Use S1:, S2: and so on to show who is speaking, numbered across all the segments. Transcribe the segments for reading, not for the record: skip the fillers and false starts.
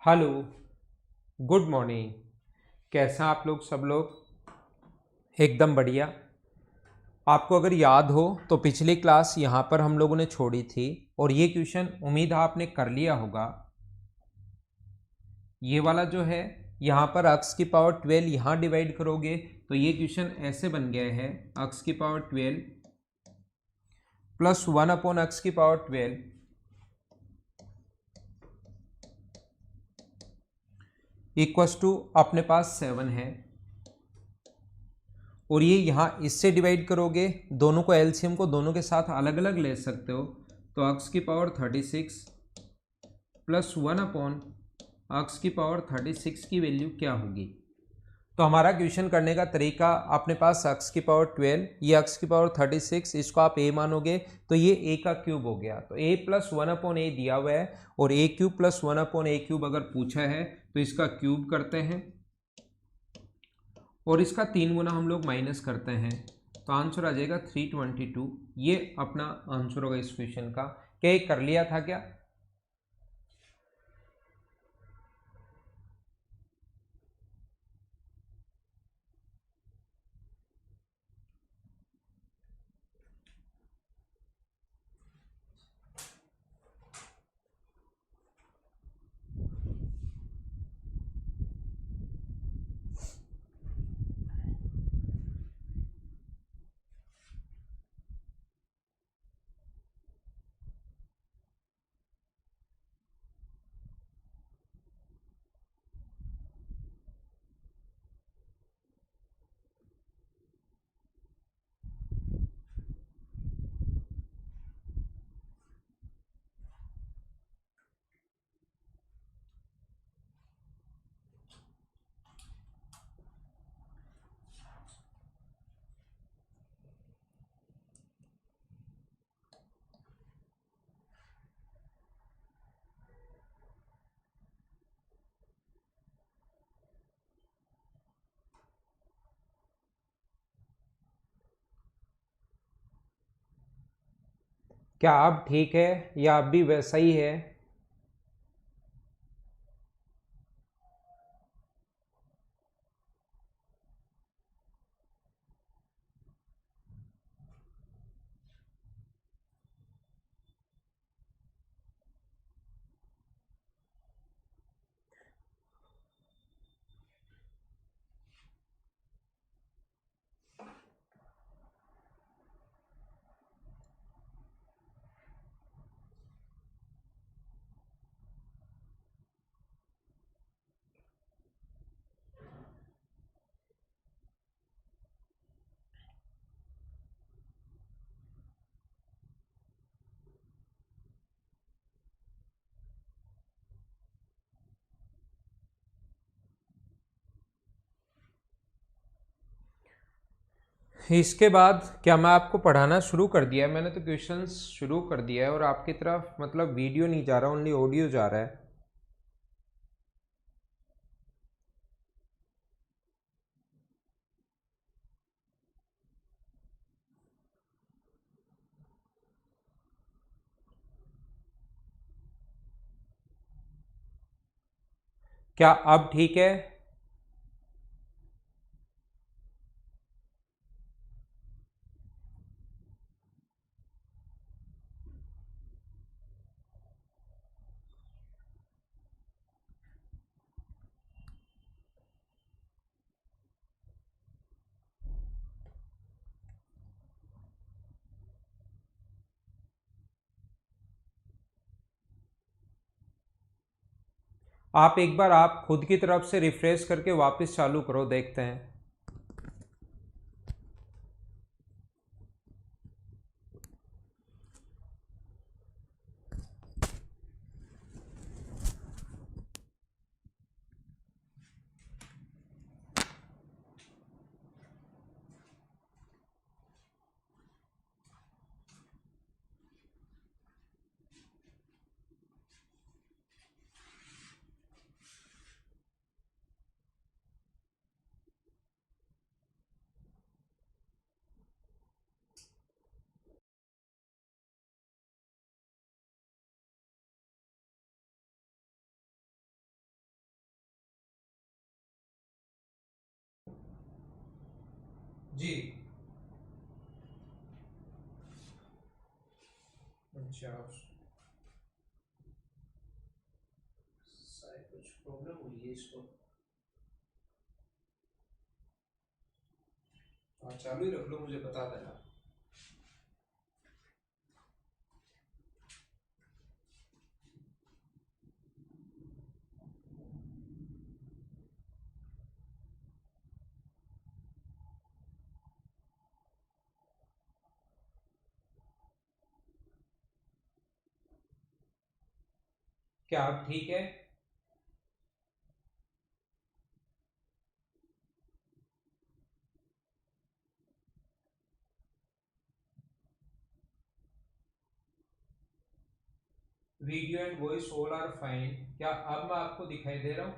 S1: Hello. Good morning. कैसा आप लोग सब लोग? एकदम बढ़िया। आपको अगर याद हो तो पिछली क्लास यहाँ पर हम लोगों ने छोड़ी थी और ये क्वेश्चन उम्मीद है आपने कर लिया होगा। ये वाला जो है यहाँ पर x की पावर 12 यहाँ डिवाइड करोगे तो ये क्वेश्चन ऐसे बन गया है x की पावर 12 प्लस 1/x की पावर 12 इक्वस टू अपने पास 7 है। और ये यहाँ इससे डिवाइड करोगे, दोनों को एलसीएम को दोनों के साथ अलग अलग ले सकते हो। तो x की पावर 36 प्लस 1/x की पावर 36 की वैल्यू क्या होगी? तो हमारा क्वेश्चन करने का तरीका, अपने पास x की पावर 12, ये x की पावर 36, इसको आप a मानोगे तो ये a का क्यूब हो गया। तो a प्लस 1/a दिया हुआ है और a क्यूब प्लस 1/a³ अगर पूछा है तो इसका क्यूब करते हैं और इसका 3 गुना हम लोग माइनस करते हैं तो आंसर आ जाएगा 322। ये अपना आंसर होगा इस क्वेश्चन का। क्या ये कर लिया था क्या? क्या अब ठीक है या अब भी वैसा ही है? इसके बाद क्या मैं आपको पढ़ाना शुरू कर दिया है? मैंने तो क्वेश्चंस शुरू कर दिया है और आपकी तरफ मतलब वीडियो नहीं जा रहा, ओनली ऑडियो जा रहा है। क्या अब ठीक है? आप एक बार आप खुद की तरफ से रिफ्रेश करके वापस चालू करो, देखते हैं। जी। अच्छा, शायद कुछ प्रॉब्लम हुई है इसको। हाँ, चालू ही रख लो, मुझे बता देना। क्या आप ठीक है? Video and voice all are fine. क्या अब मैं आपको दिखाई दे रहा हूँ?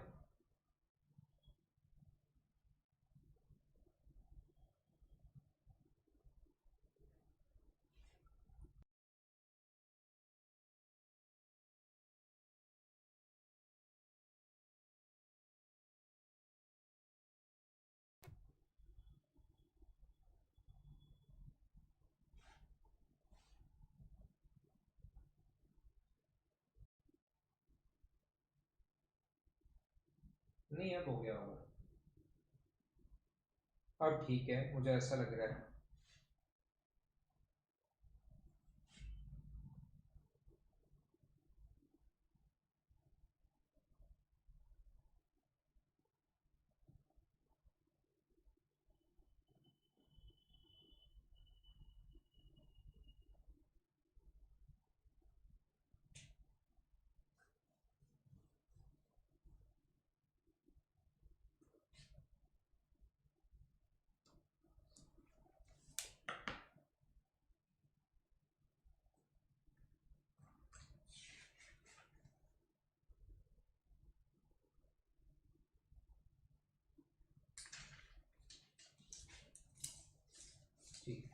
S1: नहीं, अब हो गया होगा। अब ठीक है, मुझे ऐसा लग रहा है। ठीक है।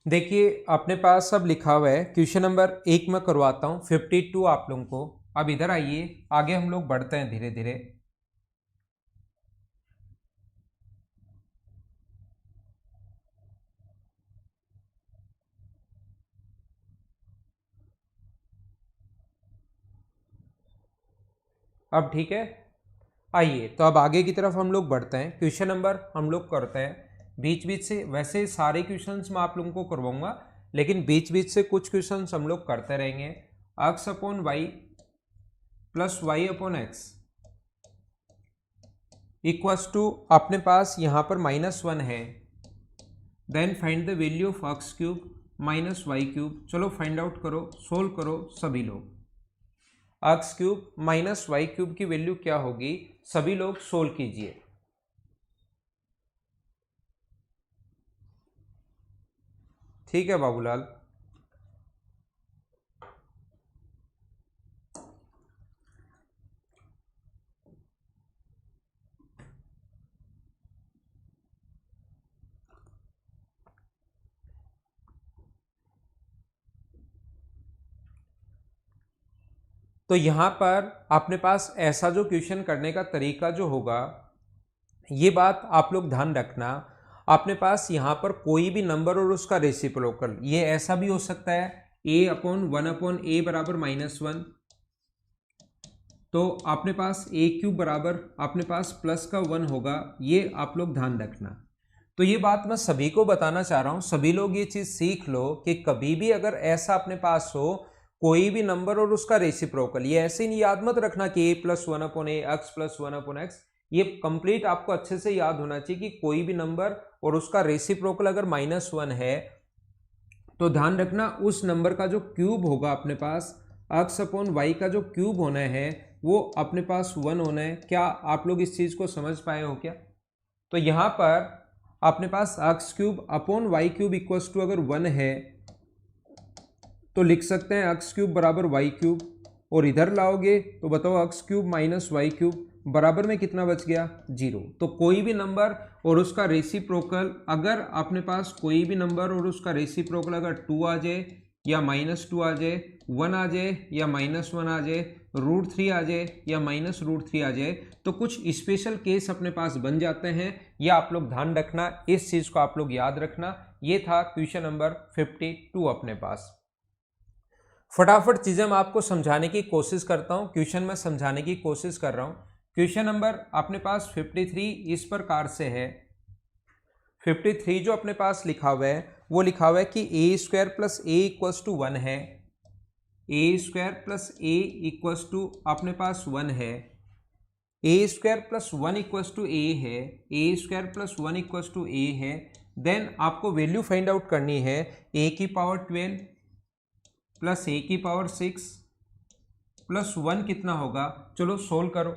S1: देखिए, अपने पास अब लिखा हुआ है क्वेश्चन नंबर 1 में करवाता हूँ 52 आप लोगों को। अब इधर आइए, आगे हम लोग बढ़ते हैं धीरे धीरे। अब ठीक है, आइए तो अब आगे की तरफ हम लोग बढ़ते हैं। क्वेश्चन नंबर हम लोग करते हैं बीच बीच से। वैसे सारे क्वेश्चंस मैं आप लोगों को करवाऊंगा, लेकिन बीच बीच से कुछ क्वेश्चंस हम लोग करते रहेंगे। X upon y plus y upon x equals to, अपने पास यहाँ पर -1 है। Then find the value of x cube minus y cube. चलो फाइंड आउट करो, सोल्व करो सभी लोग। X cube minus y cube की वैल्यू क्या होगी, सभी लोग सोल्व कीजिए। ठीक है बाबूलाल। तो यहाँ पर अपने पास ऐसा जो क्वेश्चन करने का तरीका जो होगा, ये बात आप लोग ध्यान रखना। अपने पास यहाँ पर कोई भी नंबर और उसका रेसिप्रोकल, ये ऐसा भी हो सकता है a अपॉन 1 अपॉन ए बराबर -1। तो अपने पास a क्यूब बराबर अपने पास प्लस का 1 होगा, ये आप लोग ध्यान रखना। तो ये बात मैं सभी को बताना चाह रहा हूँ, सभी लोग ये चीज सीख लो कि कभी भी अगर ऐसा अपने पास हो कोई भी नंबर और उसका रेसिप्रोकल, ये ऐसे नहीं याद मत रखना कि a plus 1 upon A, x plus 1 upon x. ये कंप्लीट आपको अच्छे से याद होना चाहिए कि कोई भी नंबर और उसका रेसिप्रोकल अगर -1 है तो ध्यान रखना उस नंबर का जो क्यूब होगा अपने पास, एक्स अपॉन वाई का जो क्यूब होना है, वो अपने पास 1 होना है। क्या आप लोग इस चीज़ को समझ पाए हो क्या? तो यहाँ पर अपने पास x cube upon y cube equals to अगर 1 है तो लिख सकते हैं एक्स क्यूब बराबर वाई क्यूब, और इधर लाओगे तो बताओ x cube minus y cube बराबर में कितना बच गया? 0। तो कोई भी नंबर और उसका रेसिप्रोकल, अगर अपने पास कोई भी नंबर और उसका रेसिप्रोकल अगर 2 आ जाए या -2 आ जाए, 1 आ जाए या -1 आ जाए, √3 आ जाए या -√3 आ जाए, तो कुछ स्पेशल केस अपने पास बन जाते हैं। ये आप लोग ध्यान रखना, इस चीज़ को आप लोग याद रखना। ये था क्वेश्चन नंबर 52 अपने पास। फटाफट चीज़ें मैं आपको समझाने की कोशिश करता हूँ, क्वेश्चन में समझाने की कोशिश कर रहा हूँ। क्वेश्चन नंबर अपने पास 53 इस प्रकार से है। 53 जो अपने पास लिखा हुआ है वो लिखा हुआ है कि a² plus a equals to 1 है। a² plus a equals to अपने पास 1 है। a² प्लस 1 इक्वल्स टू ए है। a² प्लस 1 इक्वल्स टू ए है। देन आपको वैल्यू फाइंड आउट करनी है a की पावर 12 प्लस a की पावर 6 प्लस 1 कितना होगा? चलो सोल्व करो।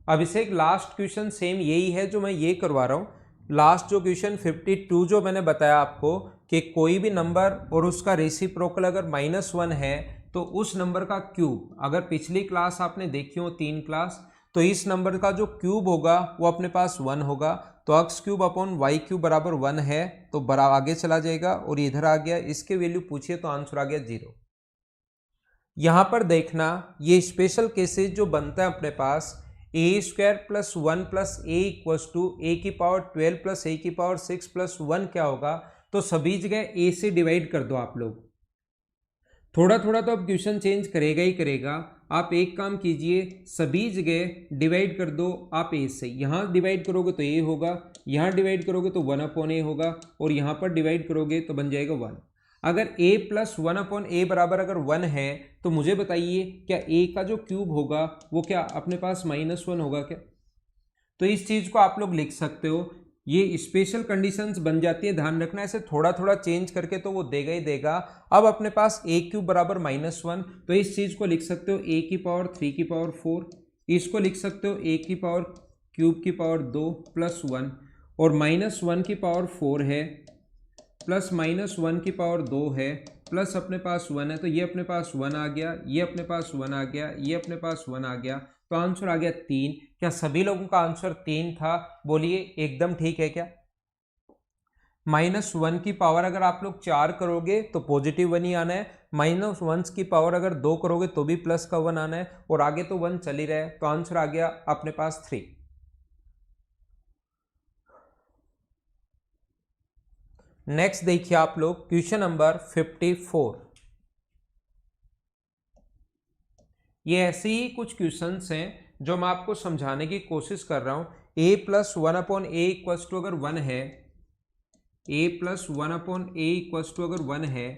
S1: अभिषेक लास्ट क्वेश्चन सेम यही है जो मैं ये करवा रहा हूँ। लास्ट जो क्वेश्चन 52 जो मैंने बताया आपको कि कोई भी नंबर और उसका रेसिप्रोकल अगर -1 है तो उस नंबर का क्यूब, अगर पिछली क्लास आपने देखी हो 3 क्लास, तो इस नंबर का जो क्यूब होगा वो अपने पास 1 होगा। तो x cube upon y cube बराबर 1 है, तो बड़ा आगे चला जाएगा और इधर आ गया, इसके वैल्यू पूछिए तो आंसर आ गया 0। यहां पर देखना ये स्पेशल केसेस जो बनता है अपने पास, a² plus 1 plus a equals to a की पावर 12 प्लस ए की पावर 6 प्लस 1 क्या होगा? तो सभी जगह a से डिवाइड कर दो आप लोग। थोड़ा थोड़ा तो अब क्वेश्चन चेंज करेगा ही करेगा। आप एक काम कीजिए, सभी जगह डिवाइड कर दो आप a से। यहाँ डिवाइड करोगे तो a होगा, यहाँ डिवाइड करोगे तो 1/a होगा, और यहाँ पर डिवाइड करोगे तो बन जाएगा 1। अगर a प्लस 1/a बराबर अगर 1 है तो मुझे बताइए क्या a का जो क्यूब होगा वो क्या अपने पास -1 होगा क्या? तो इस चीज को आप लोग लिख सकते हो। ये स्पेशल कंडीशंस बन जाती है, ध्यान रखना। ऐसे थोड़ा थोड़ा चेंज करके तो वो देगा ही देगा। अब अपने पास a क्यूब बराबर -1, तो इस चीज को लिख सकते हो a की पावर 3 की पावर 4, इसको लिख सकते हो a की पावर क्यूब की पावर 2 प्लस 1, और -1 की पावर 4 है प्लस -1 की पावर 2 है प्लस अपने पास 1 है, तो ये अपने पास 1 आ गया, ये अपने पास 1 आ गया, ये अपने पास 1 आ गया, तो आंसर आ गया 3। क्या सभी लोगों का आंसर 3 था? बोलिए एकदम ठीक है क्या? -1 की पावर अगर आप लोग 4 करोगे तो पॉजिटिव 1 ही आना है, -1 की पावर अगर 2 करोगे तो भी प्लस का 1 आना है, और आगे तो 1 चल ही रहा है, तो आंसर आ गया अपने पास 3। नेक्स्ट देखिए आप लोग क्वेश्चन नंबर 54। ये ऐसे ही कुछ क्वेश्चंस हैं जो मैं आपको समझाने की कोशिश कर रहा हूं। a plus 1/a equals to अगर 1 है, a plus 1/a equals to अगर 1 है,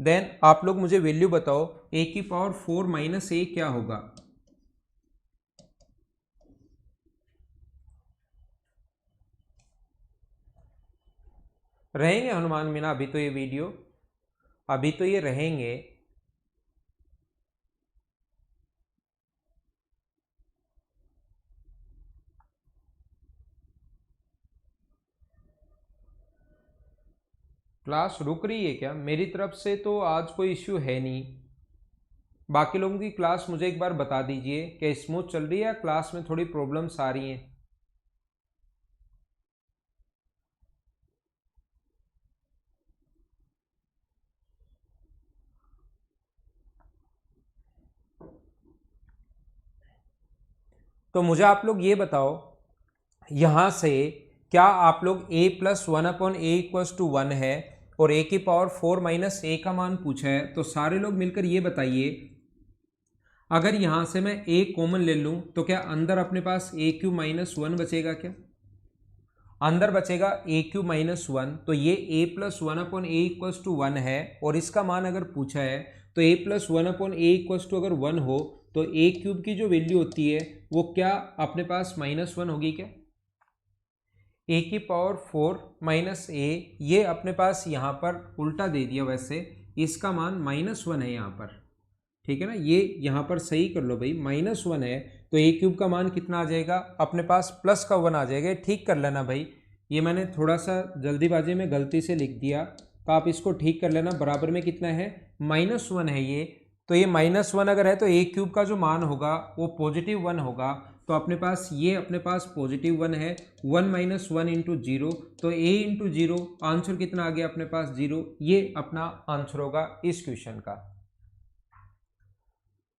S1: देन आप लोग मुझे वैल्यू बताओ a की पावर 4 माइनस a क्या होगा? रहेंगे हनुमान मीना अभी तो ये वीडियो, अभी तो ये रहेंगे। क्लास रुक रही है क्या? मेरी तरफ से तो आज कोई इश्यू है नहीं। बाकी लोगों की क्लास मुझे एक बार बता दीजिए, क्या स्मूथ चल रही है या क्लास में थोड़ी प्रॉब्लम्स आ रही हैं? तो मुझे आप लोग ये बताओ, यहाँ से क्या आप लोग a plus 1/a equals to 1 है और a की पावर 4 माइनस a का मान पूछा है, तो सारे लोग मिलकर ये बताइए, अगर यहाँ से मैं a कॉमन ले लूँ तो क्या अंदर अपने पास a³ माइनस 1 बचेगा क्या? अंदर बचेगा a³ माइनस 1, तो ये a plus 1/a equals to 1 है, और इसका मान अगर पूछा है तो a plus 1/a equals to अगर 1 हो तो ए क्यूब की जो वैल्यू होती है वो क्या अपने पास -1 होगी क्या? ए की पावर 4 माइनस ए, ये अपने पास यहाँ पर उल्टा दे दिया, वैसे इसका मान -1 है यहाँ पर, ठीक है ना। ये यहाँ पर सही कर लो भाई, -1 है तो ए क्यूब का मान कितना आ जाएगा अपने पास, प्लस का 1 आ जाएगा। ठीक कर लेना भाई, ये मैंने थोड़ा सा जल्दीबाजी में गलती से लिख दिया, तो आप इसको ठीक कर लेना। बराबर में कितना है, -1 है ये, तो ये -1 अगर है तो ए क्यूब का जो मान होगा वो +1 होगा। तो अपने पास ये अपने पास +1 है, 1 - 1 × 0, तो a × 0 आंसर कितना आ गया अपने पास 0। ये अपना आंसर होगा इस क्वेश्चन का,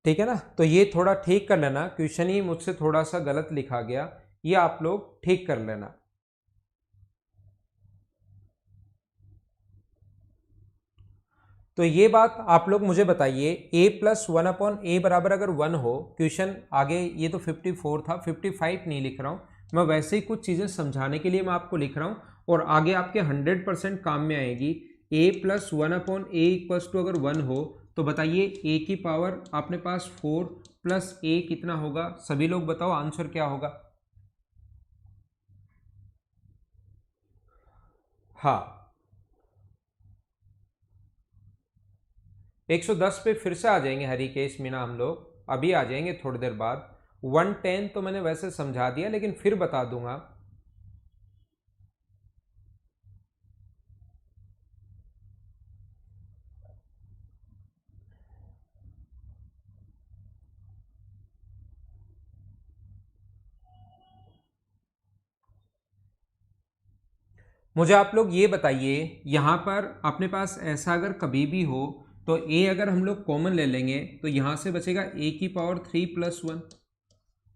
S1: ठीक है ना। तो ये थोड़ा ठीक कर लेना, क्वेश्चन ही मुझसे थोड़ा सा गलत लिखा गया, ये आप लोग ठीक कर लेना। तो ये बात आप लोग मुझे बताइए, a+1/a बराबर अगर 1 हो, क्वेश्चन आगे ये तो 54 था, 55 नहीं लिख रहा हूँ मैं, वैसे ही कुछ चीज़ें समझाने के लिए मैं आपको लिख रहा हूँ और आगे आपके 100% काम में आएगी। a+1/a अगर 1 हो तो बताइए a की पावर अपने पास 4 प्लस a कितना होगा, सभी लोग बताओ आंसर क्या होगा। हाँ, 110 पे फिर से आ जाएंगे हरिकेश मीना, हम लोग अभी आ जाएंगे थोड़ी देर बाद। 110 तो मैंने वैसे समझा दिया, लेकिन फिर बता दूंगा। मुझे आप लोग ये बताइए, यहाँ पर अपने पास ऐसा अगर कभी भी हो तो a अगर हम लोग कॉमन ले लेंगे तो यहाँ से बचेगा a की पावर 3 + 1,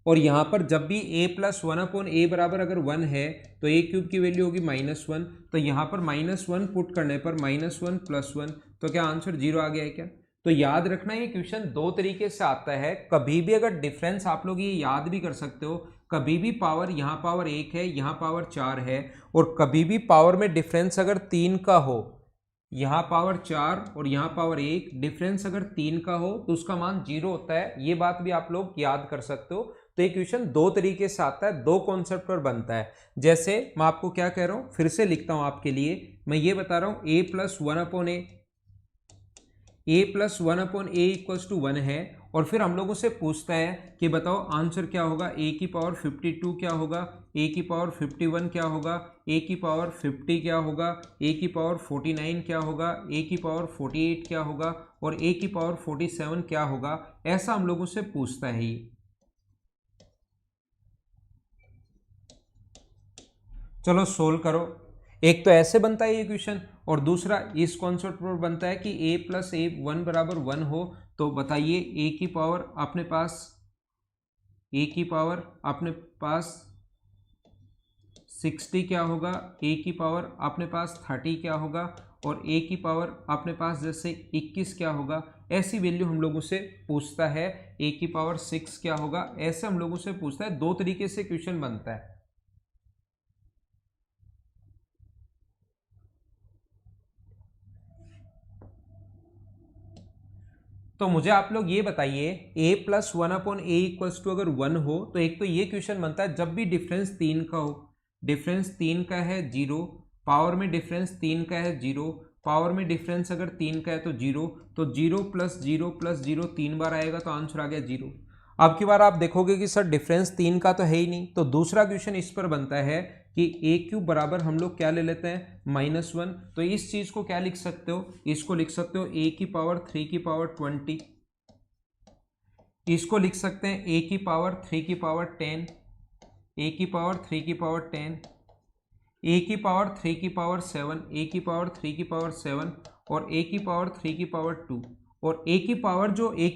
S1: और यहाँ पर जब भी a+1/a बराबर अगर 1 है तो a क्यूब की वैल्यू होगी -1, तो यहाँ पर -1 पुट करने पर -1 + 1, तो क्या आंसर 0 आ गया है क्या? तो याद रखना ये क्वेश्चन दो तरीके से आता है, कभी भी अगर डिफरेंस आप लोग ये याद भी कर सकते हो, कभी भी पावर यहाँ पावर 1 है यहाँ पावर 4 है, और कभी भी पावर में डिफरेंस अगर 3 का हो, यहाँ पावर 4 और यहाँ पावर 1, डिफरेंस अगर 3 का हो तो उसका मान 0 होता है। ये बात भी आप लोग याद कर सकते हो। तो ये क्वेश्चन दो तरीके से आता है, दो कॉन्सेप्ट पर बनता है। जैसे मैं आपको क्या कह रहा हूँ, फिर से लिखता हूँ आपके लिए, मैं ये बता रहा हूँ a+1/a=1 है, और फिर हम लोगों से पूछता है कि बताओ आंसर क्या होगा, a की पावर 52 क्या होगा, a की पावर 51 क्या होगा, a की पावर 50 क्या होगा, a की पावर 49 क्या होगा, a की पावर 48 क्या होगा, और a की पावर 47 क्या होगा, ऐसा हम लोगों से पूछता है ये। चलो सोल्व करो। एक तो ऐसे बनता है ये क्वेश्चन, और दूसरा इस कॉन्सेप्ट पर बनता है कि a+a 1 हो, तो बताइए a की पावर अपने पास 60 क्या होगा, a की पावर अपने पास 30 क्या होगा, और a की पावर अपने पास जैसे 21 क्या होगा। ऐसी वैल्यू हम लोगों से पूछता है, a की पावर 6 क्या होगा, ऐसे हम लोगों से पूछता है। दो तरीके से क्वेश्चन बनता है। तो मुझे आप लोग ये बताइए, a+1/a अगर 1 हो तो एक तो ये क्वेश्चन बनता है जब भी डिफरेंस 3 का हो, डिफरेंस 3 का है 0, पावर में डिफरेंस 3 का है 0, पावर में डिफरेंस अगर 3 का है तो 0, तो 0 + 0 + 0 3 बार आएगा तो आंसर आ गया 0। अब की बार आप देखोगे कि सर डिफरेंस 3 का तो है ही नहीं, तो दूसरा क्वेश्चन इस पर बनता है कि a³ बराबर हम लोग क्या ले लेते हैं, -1। तो इस चीज को क्या लिख सकते हो, इसको लिख सकते हो a की पावर 3 की पावर 20, इसको लिख सकते हैं a की पावर 3 की पावर 10, a की पावर 3 की पावर 10, a की पावर 3 की पावर 7, a की पावर 3 की पावर 7, और a की पावर 3 की पावर 2, और a की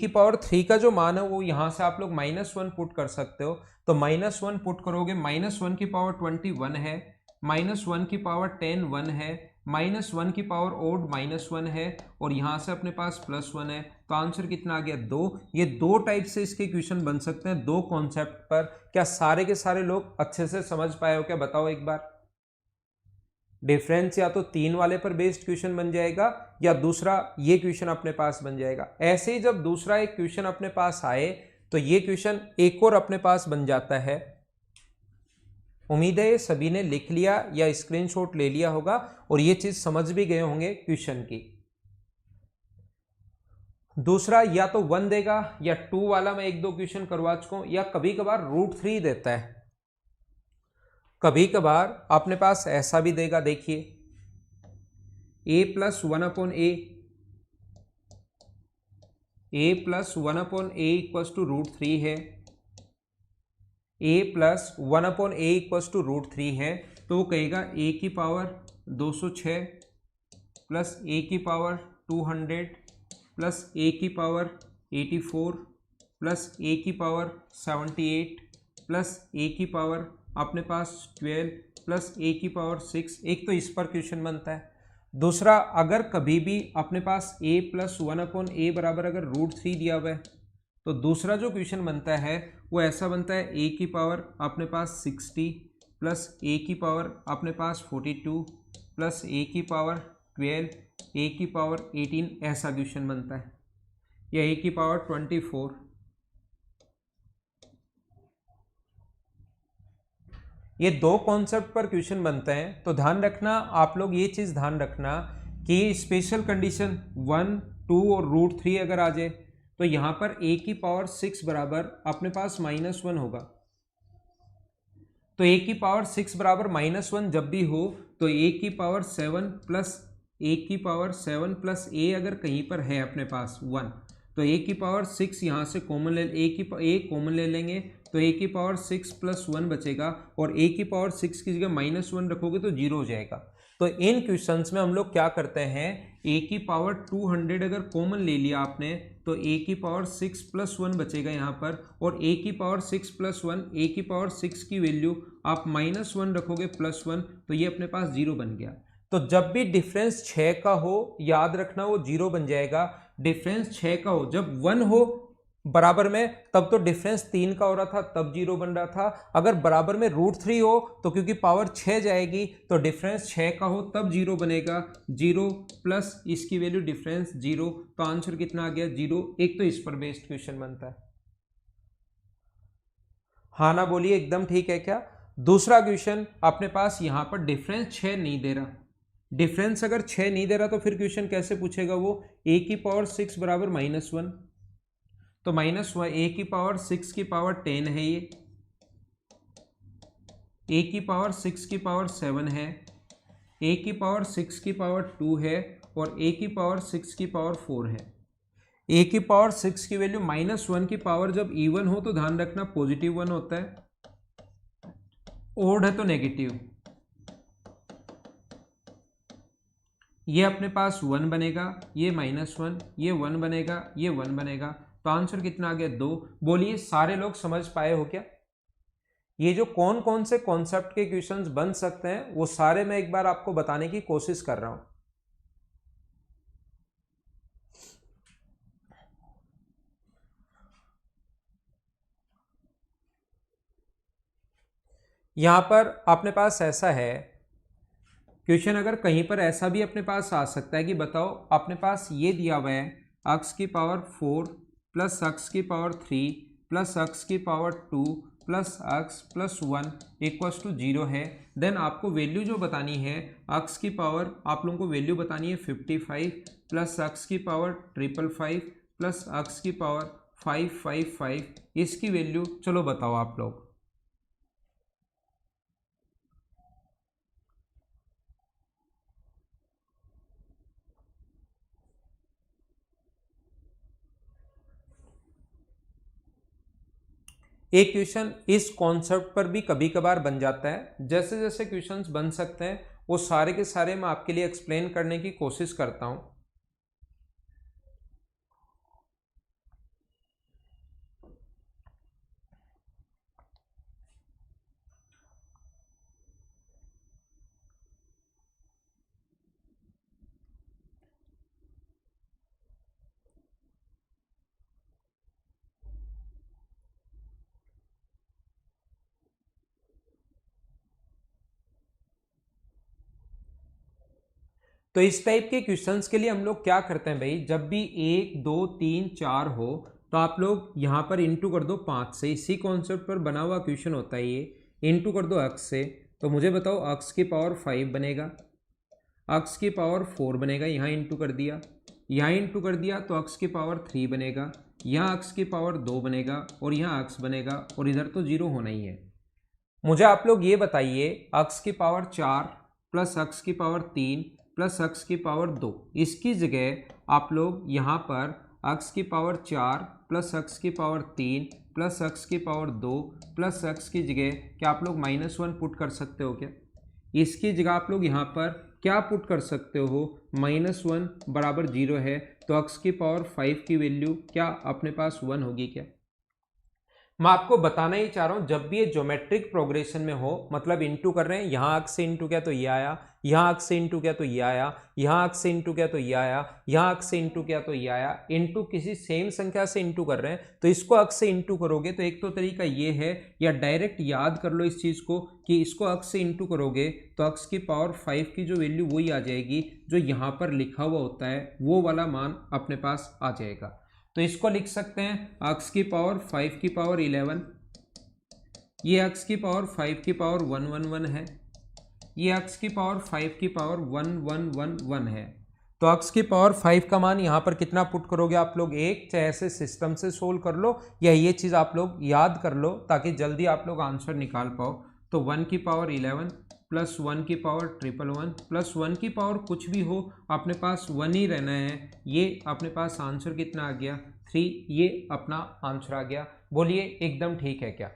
S1: पावर 3 का जो मान है वो यहाँ से आप लोग -1 पुट कर सकते हो। तो -1 पुट करोगे, -1 की पावर 21 है, -1 की पावर 10 1 है, -1 की पावर ओड -1 है, और यहाँ से अपने पास +1 है, तो आंसर कितना आ गया 2। ये दो टाइप से इसके क्वेश्चन बन सकते हैं, दो कॉन्सेप्ट पर। क्या सारे के सारे लोग अच्छे से समझ पाए हो क्या, बताओ एक बार। डिफरेंस या तो 3 वाले पर बेस्ड क्वेश्चन बन जाएगा, या दूसरा ये क्वेश्चन अपने पास बन जाएगा। ऐसे ही जब दूसरा एक क्वेश्चन अपने पास आए तो ये क्वेश्चन एक और अपने पास बन जाता है। उम्मीद है सभी ने लिख लिया या स्क्रीनशॉट ले लिया होगा और ये चीज समझ भी गए होंगे क्वेश्चन की। दूसरा या तो 1 देगा या 2 वाला मैं एक दो क्वेश्चन करवा चुका हूं, या कभी कभार √3 देता है, कभी कभार अपने पास ऐसा भी देगा। देखिए a plus 1/a equals to √3 है, a plus 1/a equals to √3 है, तो वो कहेगा a की पावर 206 प्लस a की पावर 200 प्लस a की पावर 84 प्लस a की पावर 78 प्लस a की पावर अपने पास 12 प्लस a की पावर 6। एक तो इस पर क्वेश्चन बनता है। दूसरा, अगर कभी भी अपने पास a प्लस 1/a बराबर अगर √3 दिया हुआ है, तो दूसरा जो क्वेश्चन बनता है वो ऐसा बनता है a की पावर अपने पास 60 प्लस a की पावर अपने पास 42 प्लस a की पावर 12 a की पावर 18, ऐसा क्वेश्चन बनता है, या a की पावर 24। ये दो कॉन्सेप्ट पर क्वेश्चन बनते हैं। तो ध्यान रखना आप लोग, ये चीज़ ध्यान रखना कि स्पेशल कंडीशन 1, 2 और √3 अगर आ जाए तो यहाँ पर a की पावर 6 बराबर अपने पास -1 होगा। तो a की पावर 6 बराबर -1 जब भी हो तो a की पावर 7 प्लस a की पावर 7 प्लस a अगर कहीं पर है अपने पास 1, तो a की पावर 6 यहाँ से कॉमन ले, a कॉमन ले लेंगे तो a की पावर 6 प्लस 1 बचेगा, और a की पावर 6 की जगह -1 रखोगे तो 0 हो जाएगा। तो इन क्वेश्चंस में हम लोग क्या करते हैं, a की पावर 200 अगर कॉमन ले लिया आपने तो a की पावर 6 प्लस 1 बचेगा यहाँ पर, और a की पावर 6 प्लस 1, a की पावर 6 की वैल्यू आप -1 रखोगे प्लस 1, तो ये अपने पास 0 बन गया। तो जब भी डिफरेंस 6 का हो याद रखना वो 0 बन जाएगा। डिफरेंस 6 का हो, जब 1 हो बराबर में तब तो डिफरेंस 3 का हो रहा था, तब 0 बन रहा था। अगर बराबर में √3 हो तो क्योंकि पावर 6 जाएगी तो डिफरेंस 6 का हो तब 0 बनेगा। 0 प्लस इसकी वैल्यू डिफरेंस 0, तो आंसर कितना आ गया 0। एक तो इस पर बेस्ड क्वेश्चन बनता है। हाँ ना बोलिए, एकदम ठीक है क्या। दूसरा क्वेश्चन अपने पास यहाँ पर डिफरेंस 6 नहीं दे रहा। डिफरेंस अगर 6 नहीं दे रहा तो फिर क्वेश्चन कैसे पूछेगा वो, a की पावर 6 बराबर -1, तो -1 a की पावर 6 की पावर 10 है, ये a की पावर 6 की पावर 7 है, a की पावर 6 की पावर 2 है, और a की पावर 6 की पावर 4 है। a की पावर 6 की वैल्यू -1 की पावर जब इवन हो तो ध्यान रखना पॉजिटिव 1 होता है, ओड है तो नेगेटिव। ये अपने पास 1 बनेगा, ये -1, ये 1 बनेगा, ये 1 बनेगा, तो आंसर कितना आ गया 2। बोलिए सारे लोग समझ पाए हो क्या। ये जो कौन कौन से कॉन्सेप्ट के क्वेश्चंस बन सकते हैं वो सारे मैं एक बार आपको बताने की कोशिश कर रहा हूं। यहां पर अपने पास ऐसा है क्वेश्चन, अगर कहीं पर ऐसा भी अपने पास आ सकता है कि बताओ अपने पास ये दिया हुआ है x की पावर 4 प्लस x की पावर 3 प्लस x की power 2 plus x plus 1 equals to 0 है। देन आपको वैल्यू जो बतानी है x की पावर, आप लोगों को वैल्यू बतानी है 55 प्लस x की पावर 555 प्लस x की पावर 555, इसकी वैल्यू चलो बताओ आप लोग। एक क्वेश्चन इस कॉन्सेप्ट पर भी कभी कभार बन जाता है। जैसे जैसे क्वेश्चंस बन सकते हैं वो सारे के सारे मैं आपके लिए एक्सप्लेन करने की कोशिश करता हूं। तो इस टाइप के क्वेश्चंस के लिए हम लोग क्या करते हैं भाई, जब भी 1 2 3 4 हो तो आप लोग यहाँ पर इंटू कर दो 5 से, इसी कॉन्सेप्ट पर बना हुआ क्वेश्चन होता है ये। इंटू कर दो अक्स से, तो मुझे बताओ अक्स की पावर 5 बनेगा, अक्स की पावर 4 बनेगा, यहाँ इंटू कर दिया, यहाँ इंटू कर दिया तो अक्स की पावर 3 बनेगा, यहाँ अक्स की पावर 2 बनेगा और यहाँ अक्स बनेगा और इधर तो 0 होना ही है। मुझे आप लोग ये बताइए अक्स की पावर 4 प्लस अक्स की पावर 3 प्लस अक्स की पावर 2, इसकी जगह आप लोग यहाँ पर अक्स की पावर 4 प्लस अक्स की पावर 3 प्लस अक्स की पावर 2 प्लस अक्स की जगह क्या आप लोग -1 पुट कर सकते हो क्या? इसकी जगह आप लोग यहाँ पर क्या पुट कर सकते हो, -1 बराबर 0 है, तो अक्स की पावर 5 की वैल्यू क्या अपने पास 1 होगी क्या? मैं आपको बताना ही चाह रहा हूं, जब भी ये ज्योमेट्रिक प्रोग्रेशन में हो, मतलब इंटू कर रहे हैं, यहाँ अक्स से इंटू किया तो ये आया, यहाँ अक्स से इंटू किया तो ये आया, यहाँ अक्स से इंटू किया तो ये आया, यहाँ अक्स से इंटू किया तो ये आया, इंटू किसी सेम संख्या से इंटू कर रहे हैं तो इसको अक्स से इंटू करोगे तो एक तो तरीका ये है, या डायरेक्ट याद कर लो इस चीज को कि इसको अक्स से इंटू करोगे तो अक्स की पावर 5 की जो वैल्यू वही आ जाएगी जो यहाँ पर लिखा हुआ होता है, वो वाला मान अपने पास आ जाएगा। तो इसको लिख सकते हैं अक्स की पावर 5 की पावर 11, ये अक्स की पावर 5 की पावर 111 है, ये अक्स की पावर 5 की पावर 1111 है। तो अक्स की पावर 5 का मान यहाँ पर कितना पुट करोगे आप लोग, एक, चाहे ऐसे सिस्टम से सोल्व कर लो या ये चीज़ आप लोग याद कर लो ताकि जल्दी आप लोग आंसर निकाल पाओ। तो 1 की पावर 11 प्लस 1 की पावर 111 प्लस 1 की पावर कुछ भी हो अपने पास 1 ही रहना है, ये अपने पास आंसर कितना आ गया 3, ये अपना आंसर आ गया। बोलिए एकदम ठीक है क्या?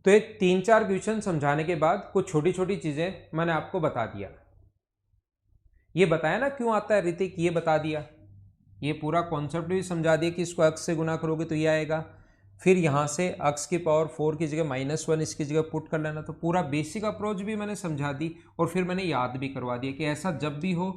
S1: तो ये 3-4 क्वेश्चन समझाने के बाद कुछ छोटी छोटी चीजें मैंने आपको बता दिया। ये बताया ना क्यों आता है ऋतिक, ये बता दिया, ये पूरा कॉन्सेप्ट भी समझा दिया कि इसको अक्स से गुना करोगे तो ये आएगा, फिर यहाँ से अक्स की पावर 4 की जगह -1 इसकी जगह पुट कर लेना, तो पूरा बेसिक अप्रोच भी मैंने समझा दी और फिर मैंने याद भी करवा दिया कि ऐसा जब भी हो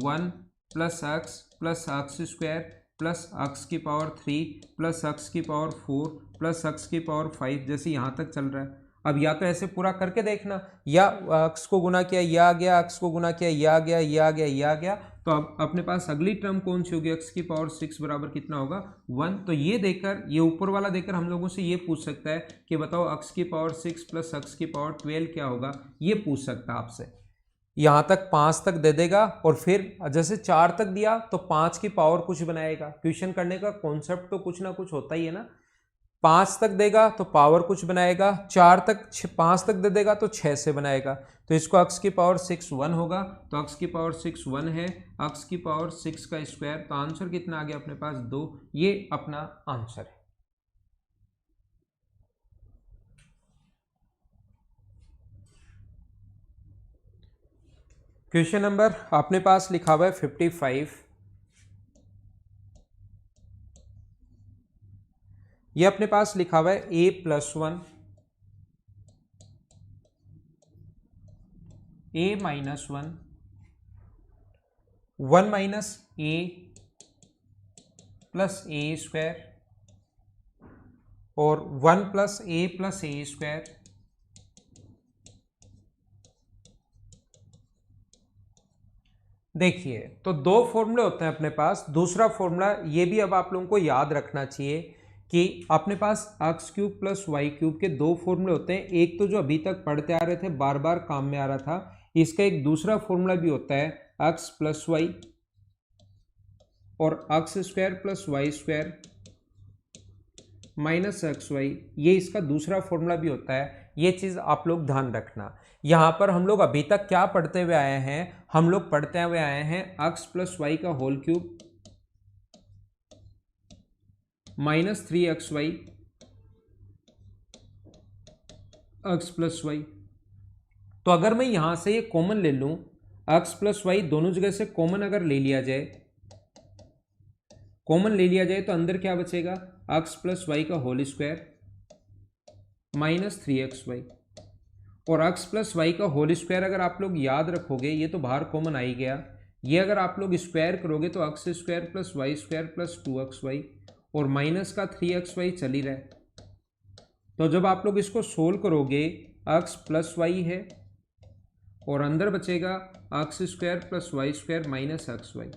S1: 1 प्लस अक्स स्क्वायर प्लस अक्स की पावर 3 प्लस अक्स की पावर 4 प्लस अक्स की पावर 5, जैसे यहाँ तक चल रहा है। अब या तो ऐसे पूरा करके देखना, या अक्स को गुना किया ये आ गया, अक्स को गुना किया ये आ गया, ये आ गया, ये आ गया, तो अब अपने पास अगली टर्म कौन सी होगी, अक्स की पावर 6 बराबर कितना होगा 1। तो ये देकर, ये ऊपर वाला देकर हम लोगों से ये पूछ सकता है कि बताओ अक्स की पावर 6 प्लस अक्स की पावर 12 क्या होगा, ये पूछ सकता है आपसे। यहाँ तक 5 तक दे देगा और फिर जैसे 4 तक दिया तो 5 की पावर कुछ बनाएगा। क्वेश्चन करने का कॉन्सेप्ट तो कुछ ना कुछ होता ही है ना। 5 तक देगा तो पावर कुछ बनाएगा, 5 तक दे देगा तो 6 से बनाएगा, तो इसको अक्स की पावर 6 1 होगा, तो अक्स की पावर 6 1 है, अक्स की पावर 6 का स्क्वायर, तो आंसर कितना आ गया अपने पास 2, ये अपना आंसर है। क्वेश्चन नंबर अपने पास लिखा हुआ है 55, ये अपने पास लिखा हुआ है a+1 a-1 1 minus a plus a square और 1 प्लस ए स्क्वायर। देखिए तो दो फॉर्मूले होते हैं अपने पास, दूसरा फॉर्मूला ये भी अब आप लोगों को याद रखना चाहिए कि अपने पास x cube plus y cube के दो फॉर्मूले होते हैं। एक तो जो अभी तक पढ़ते आ रहे थे, बार बार काम में आ रहा था, इसका एक दूसरा फॉर्मूला भी होता है x प्लस वाई और x square plus y square minus x y, ये इसका दूसरा फॉर्मूला भी होता है। ये चीज़ आप लोग ध्यान रखना। यहाँ पर हम लोग अभी तक क्या पढ़ते हुए आए हैं, हम लोग पढ़ते हुए आए हैं x प्लस वाई का whole cube minus 3xy x plus y. तो अगर मैं यहां से ये कॉमन ले लूं, x प्लस वाई दोनों जगह से कॉमन अगर ले लिया जाए, तो अंदर क्या बचेगा, x प्लस वाई का होल स्क्वायर माइनस 3xy, और x प्लस वाई का होल स्क्वायर अगर आप लोग याद रखोगे, ये तो बाहर कॉमन आ ही गया, ये अगर आप लोग स्क्वायर करोगे तो x square plus y square plus 2xy और माइनस का 3xy चल ही रहा है। तो जब आप लोग इसको सोल्व करोगे, x प्लस वाई है और अंदर बचेगा x square plus y square minus x y.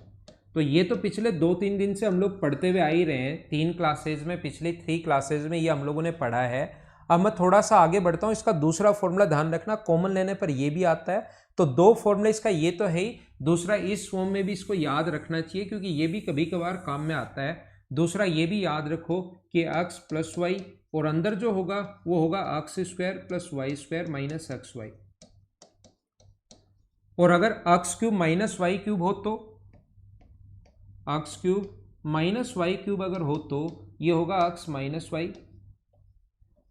S1: तो ये तो पिछले 2-3 दिन से हम लोग पढ़ते हुए आ ही रहे हैं, 3 क्लासेज में, पिछली 3 क्लासेज में ये हम लोगों ने पढ़ा है। अब मैं थोड़ा सा आगे बढ़ता हूँ। इसका दूसरा फॉर्मूला ध्यान रखना, कॉमन लेने पर ये भी आता है। तो 2 फॉर्मूला इसका ये तो है ही, दूसरा इस फॉर्म में भी इसको याद रखना चाहिए क्योंकि ये भी कभी कभार काम में आता है। दूसरा ये भी याद रखो कि x प्लस वाई और अंदर जो होगा वो होगा x square plus y square minus x y. और अगर x cube minus y cube हो तो x cube minus y cube अगर हो तो ये होगा एक्स माइनस वाई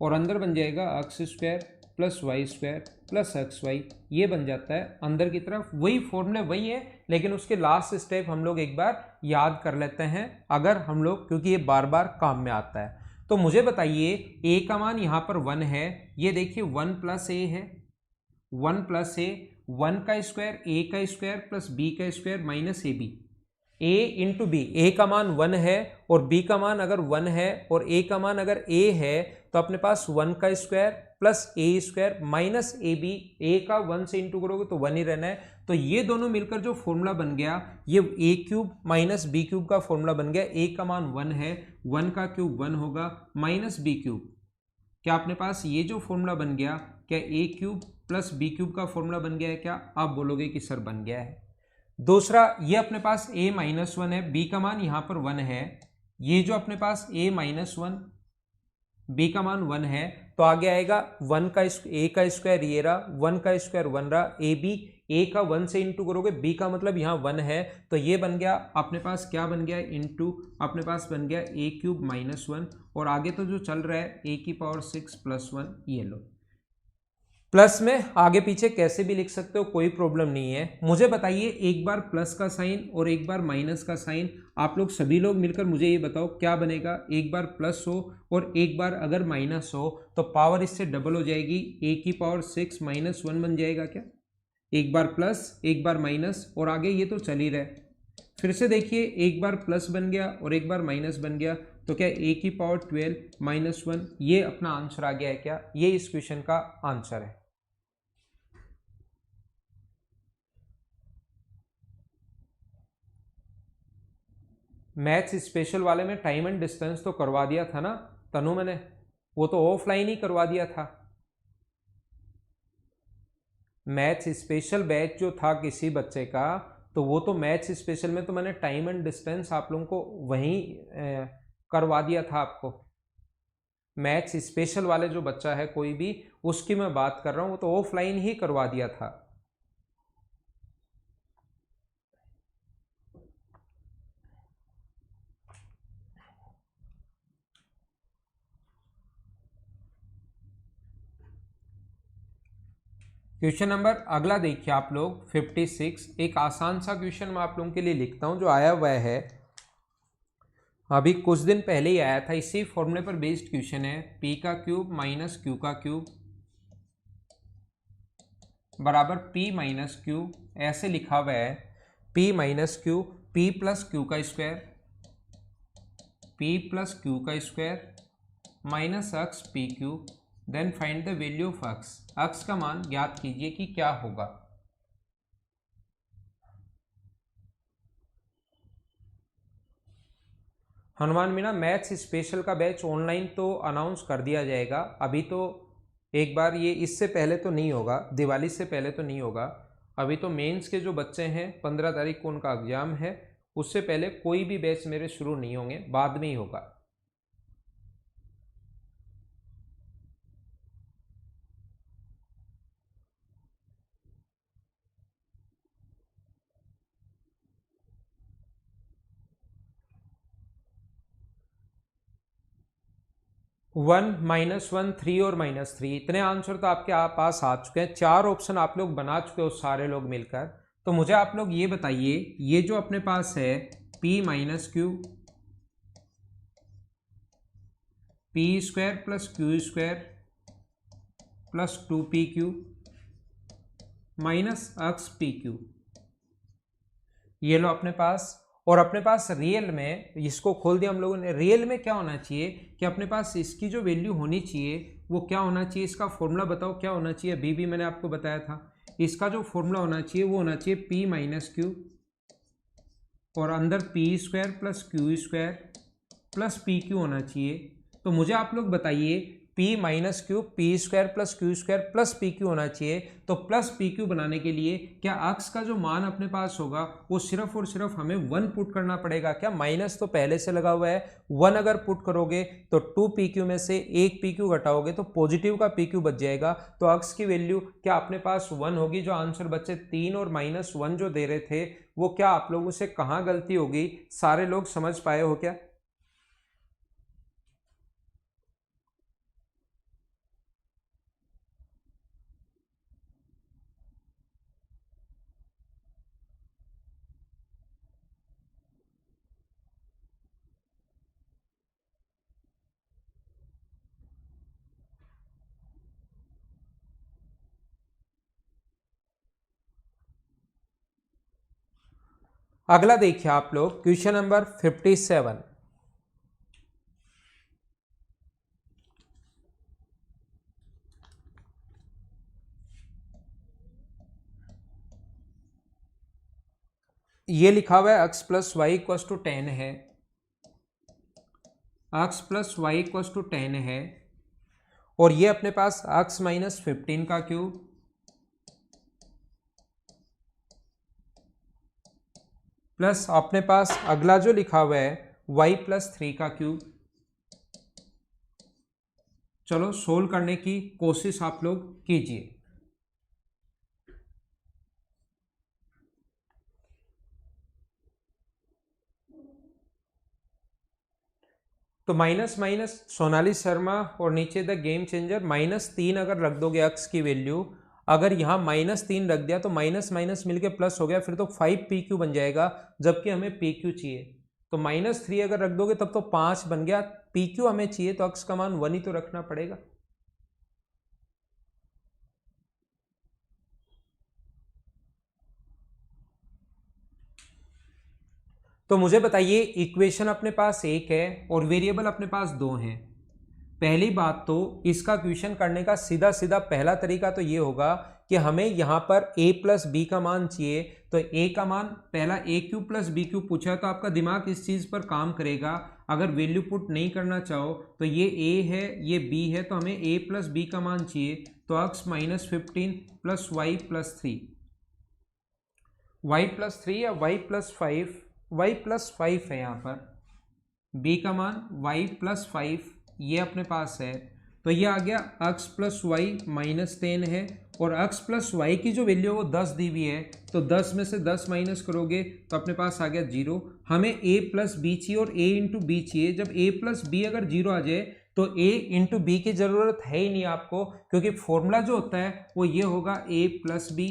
S1: और अंदर बन जाएगा x square plus y square plus x y. ये बन जाता है अंदर की तरफ। वही फॉर्मूले वही है, लेकिन उसके लास्ट स्टेप हम लोग एक बार याद कर लेते हैं अगर हम लोग, क्योंकि ये बार बार काम में आता है। तो मुझे बताइए a का मान यहाँ पर 1 है, ये देखिए 1 प्लस ए है, 1 प्लस ए, 1 का स्क्वायर a का स्क्वायर प्लस b का square minus a b. a into b, a का मान 1 है और b का मान अगर 1 है और a का मान अगर a है तो अपने पास 1 का square plus a square minus a b. A का 1 से इंटू करोगे तो 1 ही रहना है। तो ये दोनों मिलकर जो फॉर्मूला बन गया ये ए क्यूब माइनस बी क्यूब का फॉर्मूला बन गया। ए का मान 1 है, 1 का क्यूब 1 होगा माइनस बी क्यूब। क्या अपने पास ये जो फॉर्मूला बन गया, क्या ए क्यूब प्लस बी क्यूब का फॉर्मूला बन गया है? क्या आप बोलोगे कि सर बन गया है। दूसरा ये अपने पास a माइनस 1 है, b का मान यहाँ पर 1 है, ये जो अपने पास a माइनस 1 b का मान 1 है तो आगे आएगा 1 का a का स्क्वायर ये रहा, 1 का स्क्वायर 1 रहा, ए बी, a का 1 से इंटू करोगे, b का मतलब यहाँ 1 है तो ये बन गया अपने पास, क्या बन गया इंटू अपने पास बन गया a क्यूब माइनस 1 और आगे तो जो चल रहा है a की पावर 6 प्लस 1। ये लो, प्लस में आगे पीछे कैसे भी लिख सकते हो, कोई प्रॉब्लम नहीं है। मुझे बताइए एक बार प्लस का साइन और एक बार माइनस का साइन, आप लोग सभी लोग मिलकर मुझे ये बताओ क्या बनेगा। एक बार प्लस हो और एक बार अगर माइनस हो तो पावर इससे डबल हो जाएगी, a की पावर 6 माइनस 1 बन जाएगा क्या। एक बार प्लस एक बार माइनस और आगे ये तो चल ही रहा है। फिर से देखिए, एक बार प्लस बन गया और एक बार माइनस बन गया तो क्या a की पावर 12 माइनस 1, ये अपना आंसर आ गया है क्या। ये इस क्वेश्चन का आंसर है। मैथ्स स्पेशल वाले में टाइम एंड डिस्टेंस तो करवा दिया था ना तनु, मैंने वो तो ऑफलाइन ही करवा दिया था। मैथ्स स्पेशल बैच जो था किसी बच्चे का, तो वो तो मैथ्स स्पेशल में तो मैंने टाइम एंड डिस्टेंस आप लोगों को वहीं करवा दिया था आपको। मैथ्स स्पेशल वाले जो बच्चा है कोई भी, उसकी मैं बात कर रहा हूँ, वो तो ऑफलाइन ही करवा दिया था। क्वेश्चन नंबर अगला देखिए आप लोग 56। एक आसान सा क्वेश्चन मैं आप लोगों के लिए लिखता हूं जो आया हुआ है, अभी कुछ दिन पहले ही आया था, इसी फॉर्मूले पर बेस्ड क्वेश्चन है। p का क्यूब माइनस q का क्यूब बराबर p माइनस क्यू, ऐसे लिखा हुआ है p minus q, p plus q का स्क्वायर, p प्लस क्यू का square minus x p cube, then find the value of x। x का मान ज्ञात कीजिए कि क्या होगा। हनुमान मीना मैथ्स स्पेशल का बैच ऑनलाइन तो अनाउंस कर दिया जाएगा, अभी तो एक बार ये इससे पहले तो नहीं होगा, दिवाली से पहले तो नहीं होगा। अभी तो मेंस के जो बच्चे हैं 15 तारीख को उनका एग्जाम है, उससे पहले कोई भी बैच मेरे शुरू नहीं होंगे, बाद में ही होगा। वन माइनस 1 3 और माइनस 3, इतने आंसर तो आपके पास आ चुके हैं। 4 ऑप्शन आप लोग बना चुके हो सारे लोग मिलकर। तो मुझे आप लोग ये बताइए, ये जो अपने पास है p minus Q, P square plus Q square plus 2p Q minus x P Q, ये लो अपने पास। और अपने पास रियल में इसको खोल दिया हम लोगों ने। रियल में क्या होना चाहिए कि अपने पास इसकी जो वैल्यू होनी चाहिए वो क्या होना चाहिए, इसका फॉर्मूला बताओ क्या होना चाहिए। अभी भी मैंने आपको बताया था, इसका जो फॉर्मूला होना चाहिए वो होना चाहिए p माइनस क्यू और अंदर P square plus Q square plus P Q होना चाहिए। तो मुझे आप लोग बताइए P minus Q P square plus Q square plus P Q होना चाहिए। तो प्लस पी क्यू बनाने के लिए क्या अक्स का जो मान अपने पास होगा वो सिर्फ और सिर्फ हमें 1 पुट करना पड़ेगा क्या? माइनस तो पहले से लगा हुआ है, 1 अगर पुट करोगे तो 2 पी क्यू में से 1 पी क्यू घटाओगे तो पॉजिटिव का पी क्यू बच जाएगा। तो अक्स की वैल्यू क्या अपने पास 1 होगी? जो आंसर बच्चे 3 और -1 जो दे रहे थे वो क्या आप लोगों से कहाँ गलती होगी? सारे लोग समझ पाए हो क्या? अगला देखिए आप लोग क्वेश्चन नंबर 57। ये लिखा हुआ है x plus y equals to 10 है, x plus y equals to 10 है और ये अपने पास x माइनस 15 का क्यूब प्लस अपने पास अगला जो लिखा हुआ है y प्लस 3 का क्यूब। चलो सोल्व करने की कोशिश आप लोग कीजिए। तो माइनस माइनस सोनाली शर्मा और नीचे द गेम चेंजर -3 अगर रख दोगे अक्स की वैल्यू, अगर यहाँ -3 रख दिया तो माइनस माइनस मिलके प्लस हो गया, फिर तो 5 पी क्यू बन जाएगा जबकि हमें पी क्यू चाहिए। तो -3 अगर रख दोगे तब तो 5 बन गया, पी क्यू हमें चाहिए तो अक्स का मान 1 ही तो रखना पड़ेगा। तो मुझे बताइए इक्वेशन अपने पास एक है और वेरिएबल अपने पास 2 हैं। पहली बात तो इसका क्वेश्चन करने का सीधा सीधा पहला तरीका तो ये होगा कि हमें यहाँ पर a प्लस बी का मान चाहिए। तो a का मान पहला ए क्यूब प्लस बी क्यूब पूछा है तो आपका दिमाग इस चीज़ पर काम करेगा। अगर वैल्यू पुट नहीं करना चाहो तो ये a है ये b है तो हमें a प्लस बी का मान चाहिए। तो x minus 15 plus y plus 3, y plus 3 या वाई प्लस 5, वाई प्लस 5 है यहाँ पर, b का मान y प्लस 5 ये अपने पास है। तो ये आ गया x प्लस वाई -10 है और x प्लस वाई की जो वैल्यू है वो 10 दी हुई है। तो 10 में से 10 माइनस करोगे तो अपने पास आ गया 0। हमें a प्लस बी चाहिए और a इंटू बी चाहिए। जब a प्लस बी अगर 0 आ जाए तो a इंटू बी की ज़रूरत है ही नहीं आपको, क्योंकि फॉर्मूला जो होता है वो ये होगा a प्लस बी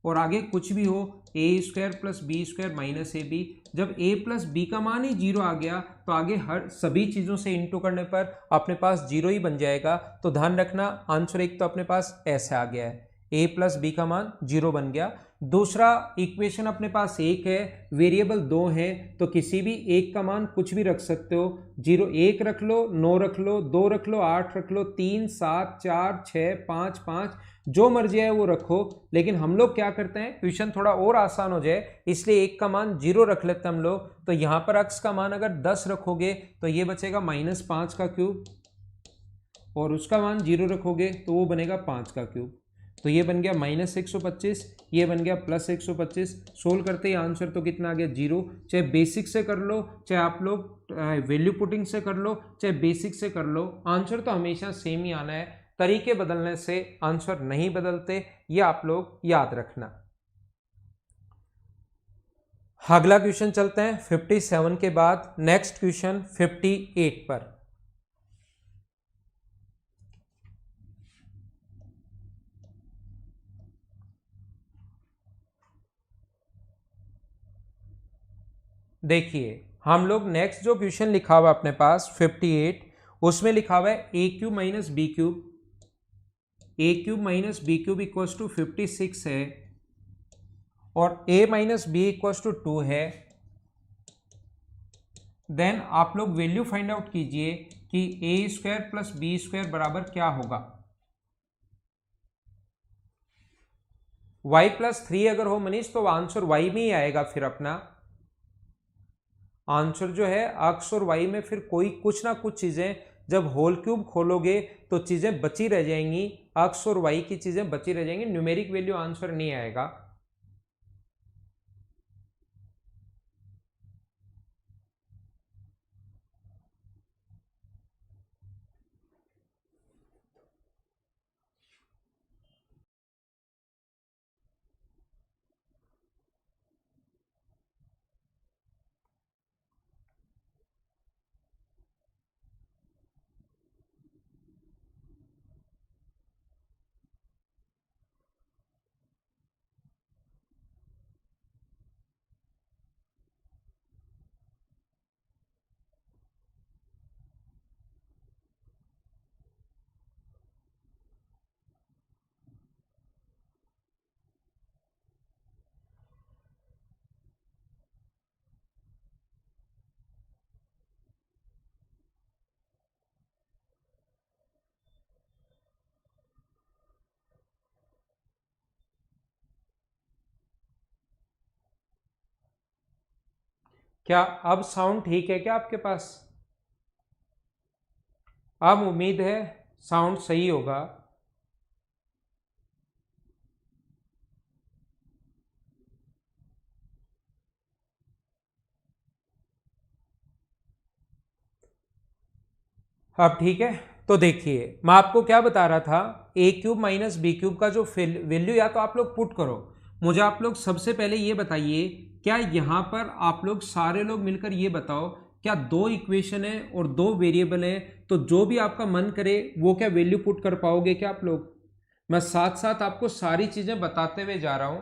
S1: और आगे कुछ भी हो a square plus b square minus a b. जब a प्लस बी का मान ही 0 आ गया तो आगे हर सभी चीज़ों से इंटू करने पर अपने पास 0 ही बन जाएगा। तो ध्यान रखना आंसर एक तो अपने पास ऐसे आ गया है, a प्लस बी का मान 0 बन गया। दूसरा इक्वेशन अपने पास एक है, वेरिएबल 2 है तो किसी भी एक का मान कुछ भी रख सकते हो। 0 1 रख लो, 9 रख लो, 2 रख लो, 8 रख लो, 3 7 4 6 5 5 जो मर्जी है वो रखो। लेकिन हम लोग क्या करते हैं, क्वेश्चन थोड़ा और आसान हो जाए इसलिए एक का मान 0 रख लेते हैं हम लोग। तो यहाँ पर x का मान अगर 10 रखोगे तो ये बचेगा -5 का क्यूब और उसका मान 0 रखोगे तो वो बनेगा 5 का क्यूब। तो ये बन गया -125, ये बन गया +125। सोल्व करते ही आंसर तो कितना आ गया 0। चाहे बेसिक से कर लो, चाहे आप लोग वैल्यू पुटिंग से कर लो, चाहे बेसिक से कर लो, आंसर तो हमेशा सेम ही आना है। तरीके बदलने से आंसर नहीं बदलते, ये आप लोग याद रखना। अगला क्वेश्चन चलते हैं 57 के बाद नेक्स्ट क्वेश्चन 58 पर। देखिए हम लोग नेक्स्ट जो क्वेश्चन लिखा हुआ अपने पास 58, उसमें लिखा हुआ है a cube minus b cube, a cube minus b cube equals to 56 है और a minus b equals to 2 है। देन आप लोग वैल्यू फाइंड आउट कीजिए कि ए स्क्वायर प्लस बी स्क्वायर बराबर क्या होगा। y प्लस 3 अगर हो मनीष तो आंसर y में ही आएगा फिर अपना। आंसर जो है एक्स और वाई में फिर कोई कुछ ना कुछ चीज़ें जब होल क्यूब खोलोगे तो चीज़ें बची रह जाएंगी, एक्स और वाई की चीज़ें बची रह जाएंगी, न्यूमेरिक वैल्यू आंसर नहीं आएगा। क्या अब साउंड ठीक है क्या आपके पास? अब उम्मीद है साउंड सही होगा। अब ठीक है। तो देखिए मैं आपको क्या बता रहा था, ए क्यूब माइनस बी क्यूब का जो वैल्यू या तो आप लोग पुट करो। मुझे आप लोग सबसे पहले ये बताइए, क्या यहाँ पर आप लोग सारे लोग मिलकर ये बताओ, क्या दो इक्वेशन है और दो वेरिएबल है, तो जो भी आपका मन करे वो क्या वैल्यू पुट कर पाओगे क्या आप लोग? मैं साथ साथ आपको सारी चीजें बताते हुए जा रहा हूं।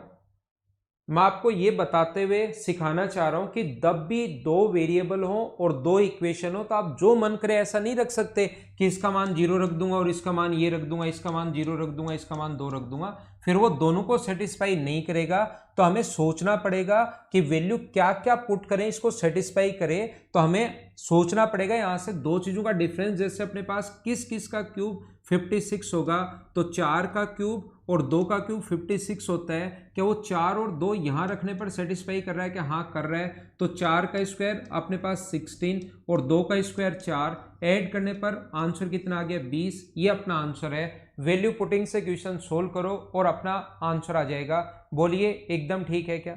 S1: मैं आपको ये बताते हुए सिखाना चाह रहा हूं कि जब भी दो वेरिएबल हो और दो इक्वेशन हो तो आप जो मन करे ऐसा नहीं रख सकते कि इसका मान 0 रख दूंगा और इसका मान ये रख दूंगा, इसका मान 0 रख दूंगा, इसका मान 2 रख दूंगा, फिर वो दोनों को सेटिस्फाई नहीं करेगा। तो हमें सोचना पड़ेगा कि वैल्यू क्या क्या पुट करें इसको सेटिस्फाई करें। तो हमें सोचना पड़ेगा यहां से दो चीजों का डिफरेंस, जैसे अपने पास किस किस का क्यूब 56 होगा, तो 4 का क्यूब और 2 का क्यूब 56 होता है। क्या वो 4 और 2 यहां रखने पर सेटिस्फाई कर रहा है? क्या हाँ कर रहा है। तो 4 का स्क्वायर अपने पास 16 और 2 का स्क्वायर 4, ऐड करने पर आंसर कितना आ गया 20। ये अपना आंसर है। वैल्यू पुटिंग से क्वेश्चन सोल्व करो और अपना आंसर आ जाएगा। बोलिए एकदम ठीक है क्या?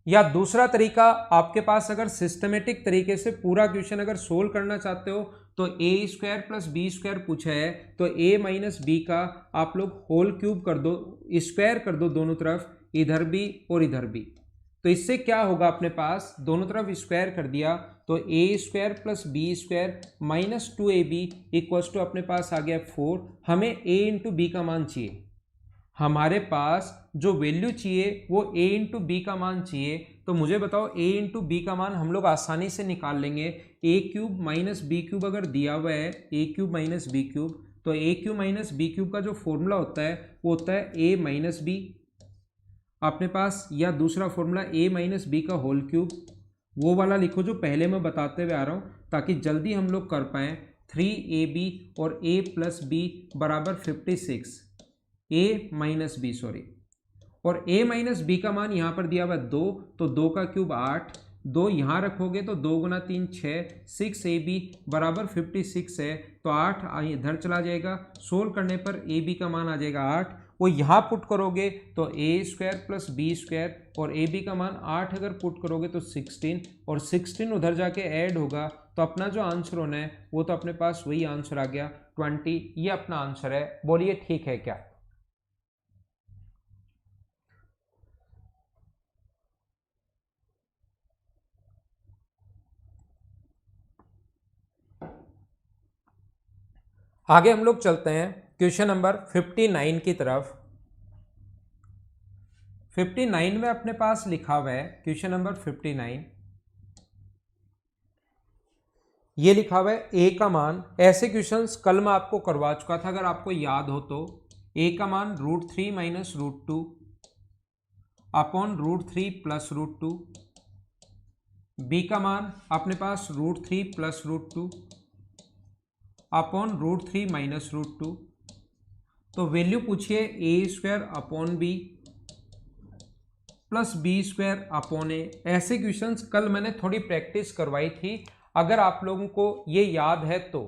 S1: या दूसरा तरीका, आपके पास अगर सिस्टमेटिक तरीके से पूरा क्वेश्चन अगर सोल्व करना चाहते हो तो a square plus b square पूछा है, तो ए माइनस बी का आप लोग होल क्यूब कर दो, स्क्वायर कर दो दोनों तरफ, इधर भी और इधर भी। तो इससे क्या होगा, अपने पास दोनों तरफ स्क्वायर कर दिया तो a square plus b square minus 2ab equals to अपने पास आ गया 4। हमें ए इंटू बी का मान चाहिए, हमारे पास जो वैल्यू चाहिए वो a इंटू बी का मान चाहिए। तो मुझे बताओ a इंटू बी का मान हम लोग आसानी से निकाल लेंगे। ए क्यूब माइनस बी क्यूब अगर दिया हुआ है, a cube minus b cube, तो ए क्यूब माइनस बी क्यूब का जो फॉर्मूला होता है वो होता है ए माइनस बी अपने पास, या दूसरा फॉर्मूला ए माइनस बी का होल क्यूब, वो वाला लिखो जो पहले मैं बताते हुए आ रहा हूँ ताकि जल्दी हम लोग कर पाएँ। 3ab और a प्लस बी बराबर 56, ए माइनस बी सॉरी, और a माइनस बी का मान यहाँ पर दिया हुआ है 2, तो 2 का क्यूब 8, 2 यहाँ रखोगे तो 2 गुना 3 6, 6ab बराबर 56 है, तो 8 इधर चला जाएगा। सोल्व करने पर ab का मान आ जाएगा 8, वो यहाँ पुट करोगे तो a square plus b square, और ए बी का मान 8 अगर पुट करोगे तो 16, और 16 उधर जाके ऐड होगा तो अपना जो आंसर होना है वो तो अपने पास वही आंसर आ गया 20। ये अपना आंसर है। बोलिए ठीक है क्या? आगे हम लोग चलते हैं क्वेश्चन नंबर 59 की तरफ। 59 में अपने पास लिखा हुआ है, क्वेश्चन नंबर 59 ये लिखा हुआ है ए का मान, ऐसे क्वेश्चंस कल मैं आपको करवा चुका था अगर आपको याद हो तो। ए का मान √3 माइनस √2 अपॉन √3 प्लस √2, बी का मान अपने पास √3 प्लस √2 अपॉन √3 माइनस √2। तो वैल्यू पूछिए a square upon b plus b square upon a. ऐसे क्वेश्चंस कल मैंने थोड़ी प्रैक्टिस करवाई थी, अगर आप लोगों को ये याद है तो।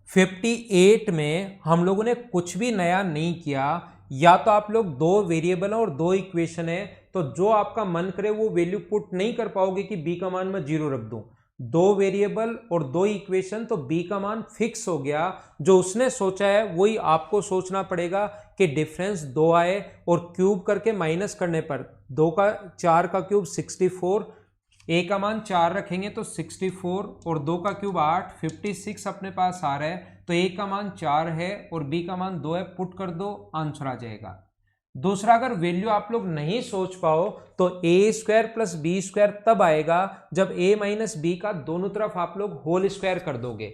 S1: 58 में हम लोगों ने कुछ भी नया नहीं किया, या तो आप लोग दो वेरिएबल और दो इक्वेशन है, तो जो आपका मन करे वो वैल्यू पुट नहीं कर पाओगे कि बी का मान मैं 0 रख दूं। दो वेरिएबल और दो इक्वेशन, तो बी का मान फिक्स हो गया। जो उसने सोचा है वही आपको सोचना पड़ेगा कि डिफरेंस 2 आए, और क्यूब करके माइनस करने पर 2 का 4 का क्यूब 64, ए का मान 4 रखेंगे तो 64 और 2 का क्यूब 8, 56 अपने पास आ रहा है। तो ए का मान 4 है और बी का मान 2 है, पुट कर दो, आंसर आ जाएगा। दूसरा, अगर वैल्यू आप लोग नहीं सोच पाओ तो a square plus b square तब आएगा जब ए माइनस बी का दोनों तरफ आप लोग होल स्क्वायर कर दोगे।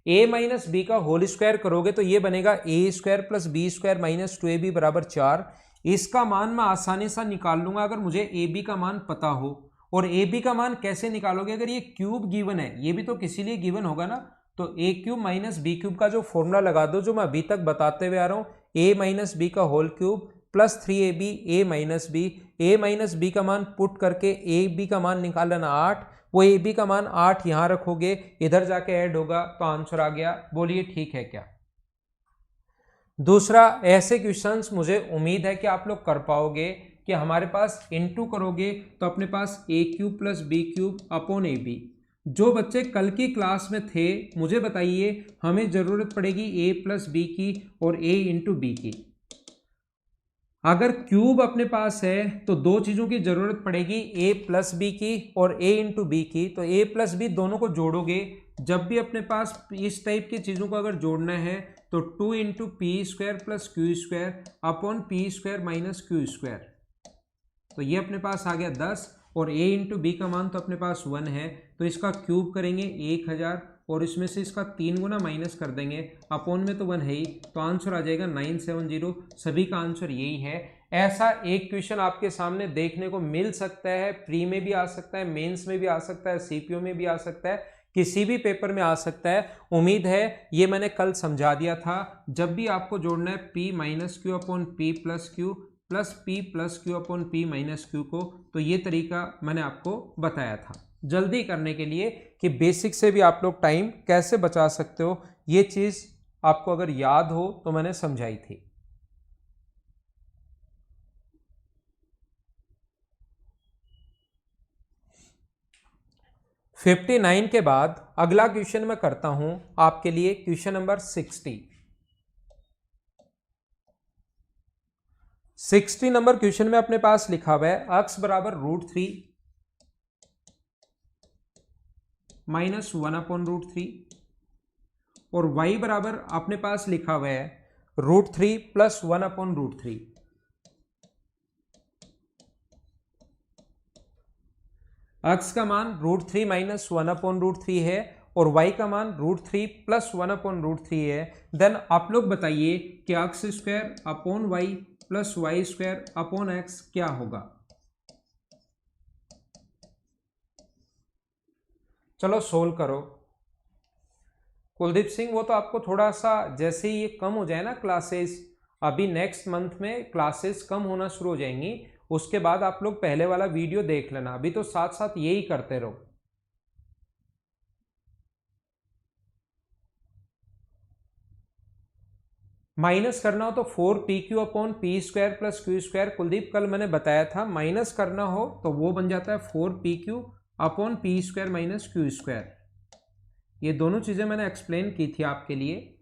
S1: ए माइनस बी का होल स्क्वायर करोगे तो ये बनेगा a square plus b square minus 2ab बराबर 4। इसका मान मैं आसानी से निकाल लूंगा अगर मुझे ए बी का मान पता हो। और ए बी का मान कैसे निकालोगे, अगर ये क्यूब गिवन है, ये भी तो किसी लिए गिवन होगा ना, तो ए क्यूब माइनस बी क्यूब का जो फॉर्मूला लगा दो, जो मैं अभी तक बताते हुए आ रहा हूं, ए माइनस बी का होल क्यूब प्लस 3ab ए माइनस बी का मान पुट करके ए बी का मान निकाल लेना 8, वो ए बी का मान 8 यहां रखोगे, इधर जाके ऐड होगा तो आंसर आ गया। बोलिए ठीक है क्या? दूसरा, ऐसे क्वेश्चंस मुझे उम्मीद है कि आप लोग कर पाओगे कि हमारे पास इनटू करोगे तो अपने पास a cube plus b cube upon a b. जो बच्चे कल की क्लास में थे मुझे बताइए, हमें जरूरत पड़ेगी ए प्लस बी की और ए इंटू बी की। अगर क्यूब अपने पास है तो दो चीजों की जरूरत पड़ेगी, ए प्लस बी की और ए इंटू बी की। तो ए प्लस बी दोनों को जोड़ोगे, जब भी अपने पास इस टाइप की चीजों को अगर जोड़ना है तो 2 into P square plus Q square upon P square minus Q square. तो ये अपने पास आ गया 10, और a इंटू बी का मान तो अपने पास 1 है, तो इसका क्यूब करेंगे 1000 और इसमें से इसका 3 गुना माइनस कर देंगे, अपॉन में तो 1 है ही, तो आंसर आ जाएगा 970। सभी का आंसर यही है। ऐसा एक क्वेश्चन आपके सामने देखने को मिल सकता है, प्री में भी आ सकता है, मेंस में भी आ सकता है, सीपीओ में भी आ सकता है, किसी भी पेपर में आ सकता है। उम्मीद है ये मैंने कल समझा दिया था। जब भी आपको जोड़ना है p minus Q upon P plus Q plus P plus Q upon P minus Q को, तो ये तरीका मैंने आपको बताया था जल्दी करने के लिए कि बेसिक से भी आप लोग टाइम कैसे बचा सकते हो। ये चीज आपको अगर याद हो तो मैंने समझाई थी। फिफ्टी 59 के बाद अगला क्वेश्चन मैं करता हूं आपके लिए, क्वेश्चन नंबर 60 नंबर क्वेश्चन में अपने पास लिखा हुआ है x बराबर √3 माइनस 1 अपॉन √3 और y बराबर अपने पास लिखा हुआ है √3 प्लस 1 अपॉन √3। x का मान √3 माइनस 1 अपॉन √3 है और y का मान √3 प्लस 1 अपॉन √3 है। देन आप लोग बताइए कि x square upon y plus y square upon x क्या होगा। चलो सोल्व करो। कुलदीप सिंह, वो तो आपको थोड़ा सा जैसे ही ये कम हो जाए ना क्लासेस, अभी नेक्स्ट मंथ में क्लासेस कम होना शुरू हो जाएंगी, उसके बाद आप लोग पहले वाला वीडियो देख लेना। अभी तो साथ साथ यही करते रहो। माइनस करना हो तो 4pq upon P square plus Q square. Kuldeep कल मैंने बताया था, माइनस करना हो तो वो बन जाता है 4pq upon P square minus Q square. ये दोनों चीजें मैंने एक्सप्लेन की थी आपके लिए।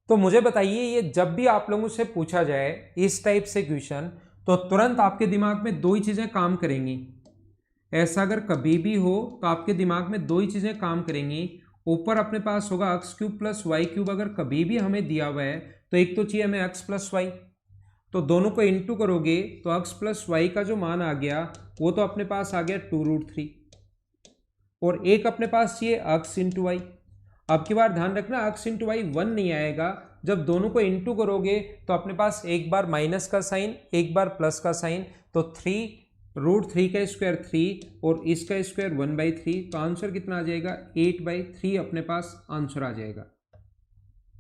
S1: तो मुझे बताइए, ये जब भी आप लोगों से पूछा जाए इस टाइप से क्वेश्चन, तो तुरंत आपके दिमाग में दो ही चीजें काम करेंगी। ऐसा अगर कभी भी हो तो आपके दिमाग में दो ही चीजें काम करेंगी। ऊपर अपने पास होगा x cube plus y cube, अगर कभी भी हमें दिया हुआ है तो एक तो चाहिए हमें x प्लस वाई, तो दोनों को इंटू करोगे तो x प्लस वाई का जो मान आ गया वो तो अपने पास आ गया 2√3, और एक अपने पास चाहिए x इंटू वाई। अब की बार ध्यान रखना x इंटू वाई 1 नहीं आएगा, जब दोनों को इंटू करोगे तो अपने पास एक बार माइनस का साइन एक बार प्लस का साइन, तो 3√3 का स्क्वायर 3 और इसका स्क्वायर 1/3, तो आंसर कितना आ जाएगा 8/3 अपने पास आंसर आ जाएगा।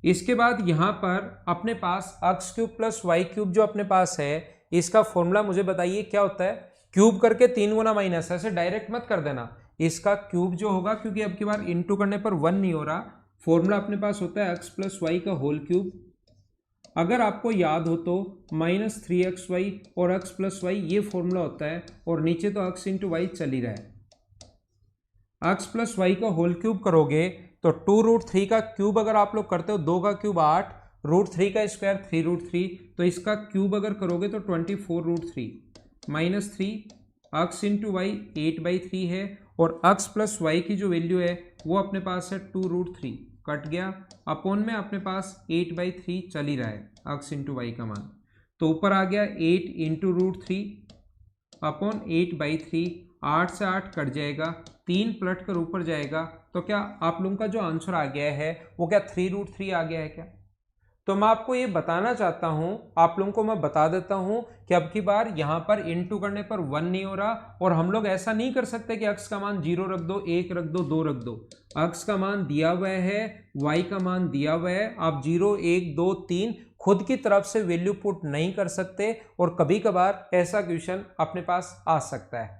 S1: इसके बाद यहाँ पर अपने पास x cube plus y cube जो अपने पास है इसका फॉर्मूला मुझे बताइए क्या होता है। क्यूब करके 3 गुना माइनस, ऐसे डायरेक्ट मत कर देना, इसका क्यूब जो होगा, क्योंकि अब की बार इंटू करने पर 1 नहीं हो रहा, फॉर्मूला अपने पास होता है x प्लस वाई का होल क्यूब। अगर आपको याद हो तो -3xy और x प्लस वाई ये फॉर्मूला होता है, और नीचे तो x इंटू वाई चल ही रहा है। x प्लस वाई का होल क्यूब करोगे तो 2√3 का क्यूब अगर आप लोग करते हो, 2 का क्यूब 8, √3 का स्क्वायर 3√3, तो इसका क्यूब अगर करोगे तो 24√3 -3 x इंटू वाई 8/3 है, और x प्लस वाई की जो वैल्यू है वो अपने पास है 2√3, कट गया, अपॉन में अपने पास 8/3 चल ही रहा है x इंटू वाई का मान, तो ऊपर आ गया 8 इंटू √3 अपॉन 8/3, 8 से 8 कट जाएगा, 3 पलट कर ऊपर जाएगा, तो क्या आप लोगों का जो आंसर आ गया है वो क्या 3√3 आ गया है क्या। तो मैं आपको ये बताना चाहता हूं, आप लोगों को मैं बता देता हूं कि अब की बार यहां पर इंटू करने पर 1 नहीं हो रहा, और हम लोग ऐसा नहीं कर सकते कि x का मान 0 रख दो, 1 रख दो, 2 रख दो। x का मान दिया हुआ है, y का मान दिया हुआ है, आप 0 1 2 3 खुद की तरफ से वैल्यू पुट नहीं कर सकते, और कभी कभार ऐसा क्वेश्चन अपने पास आ सकता है,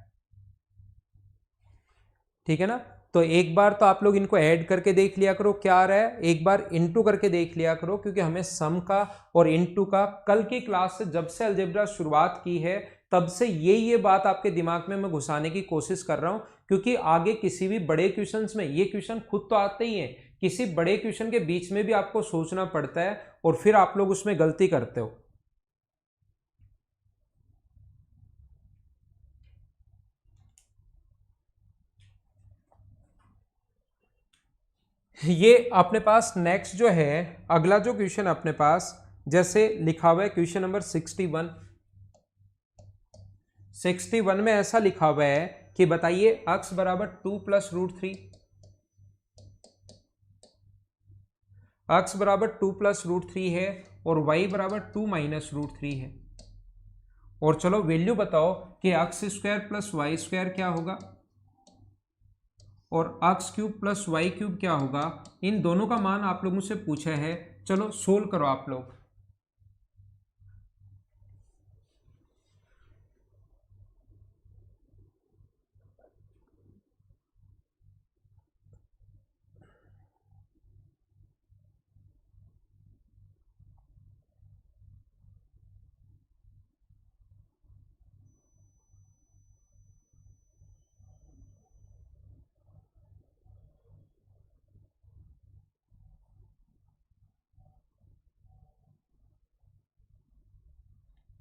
S1: ठीक है ना। तो एक बार तो आप लोग इनको ऐड करके देख लिया करो क्या आ रहा है, एक बार इनटू करके देख लिया करो, क्योंकि हमें सम का और इनटू का कल की क्लास से जब से अलजेब्रा शुरुआत की है तब से ये बात आपके दिमाग में मैं घुसाने की कोशिश कर रहा हूं, क्योंकि आगे किसी भी बड़े क्वेश्चंस में ये क्वेश्चन खुद तो आते ही हैं, किसी बड़े क्वेश्चन के बीच में भी आपको सोचना पड़ता है और फिर आप लोग उसमें गलती करते हो। ये अपने पास नेक्स्ट जो है अगला जो क्वेश्चन अपने पास जैसे लिखा हुआ है क्वेश्चन नंबर 61 में ऐसा लिखा हुआ है कि बताइए x बराबर 2 प्लस √3, x बराबर 2 प्लस √3 है और y बराबर 2 माइनस √3 है, और चलो वैल्यू बताओ कि x square plus y square क्या होगा और x cube plus y cube क्या होगा। इन दोनों का मान आप लोगों से पूछा है, चलो सोल्व करो आप लोग।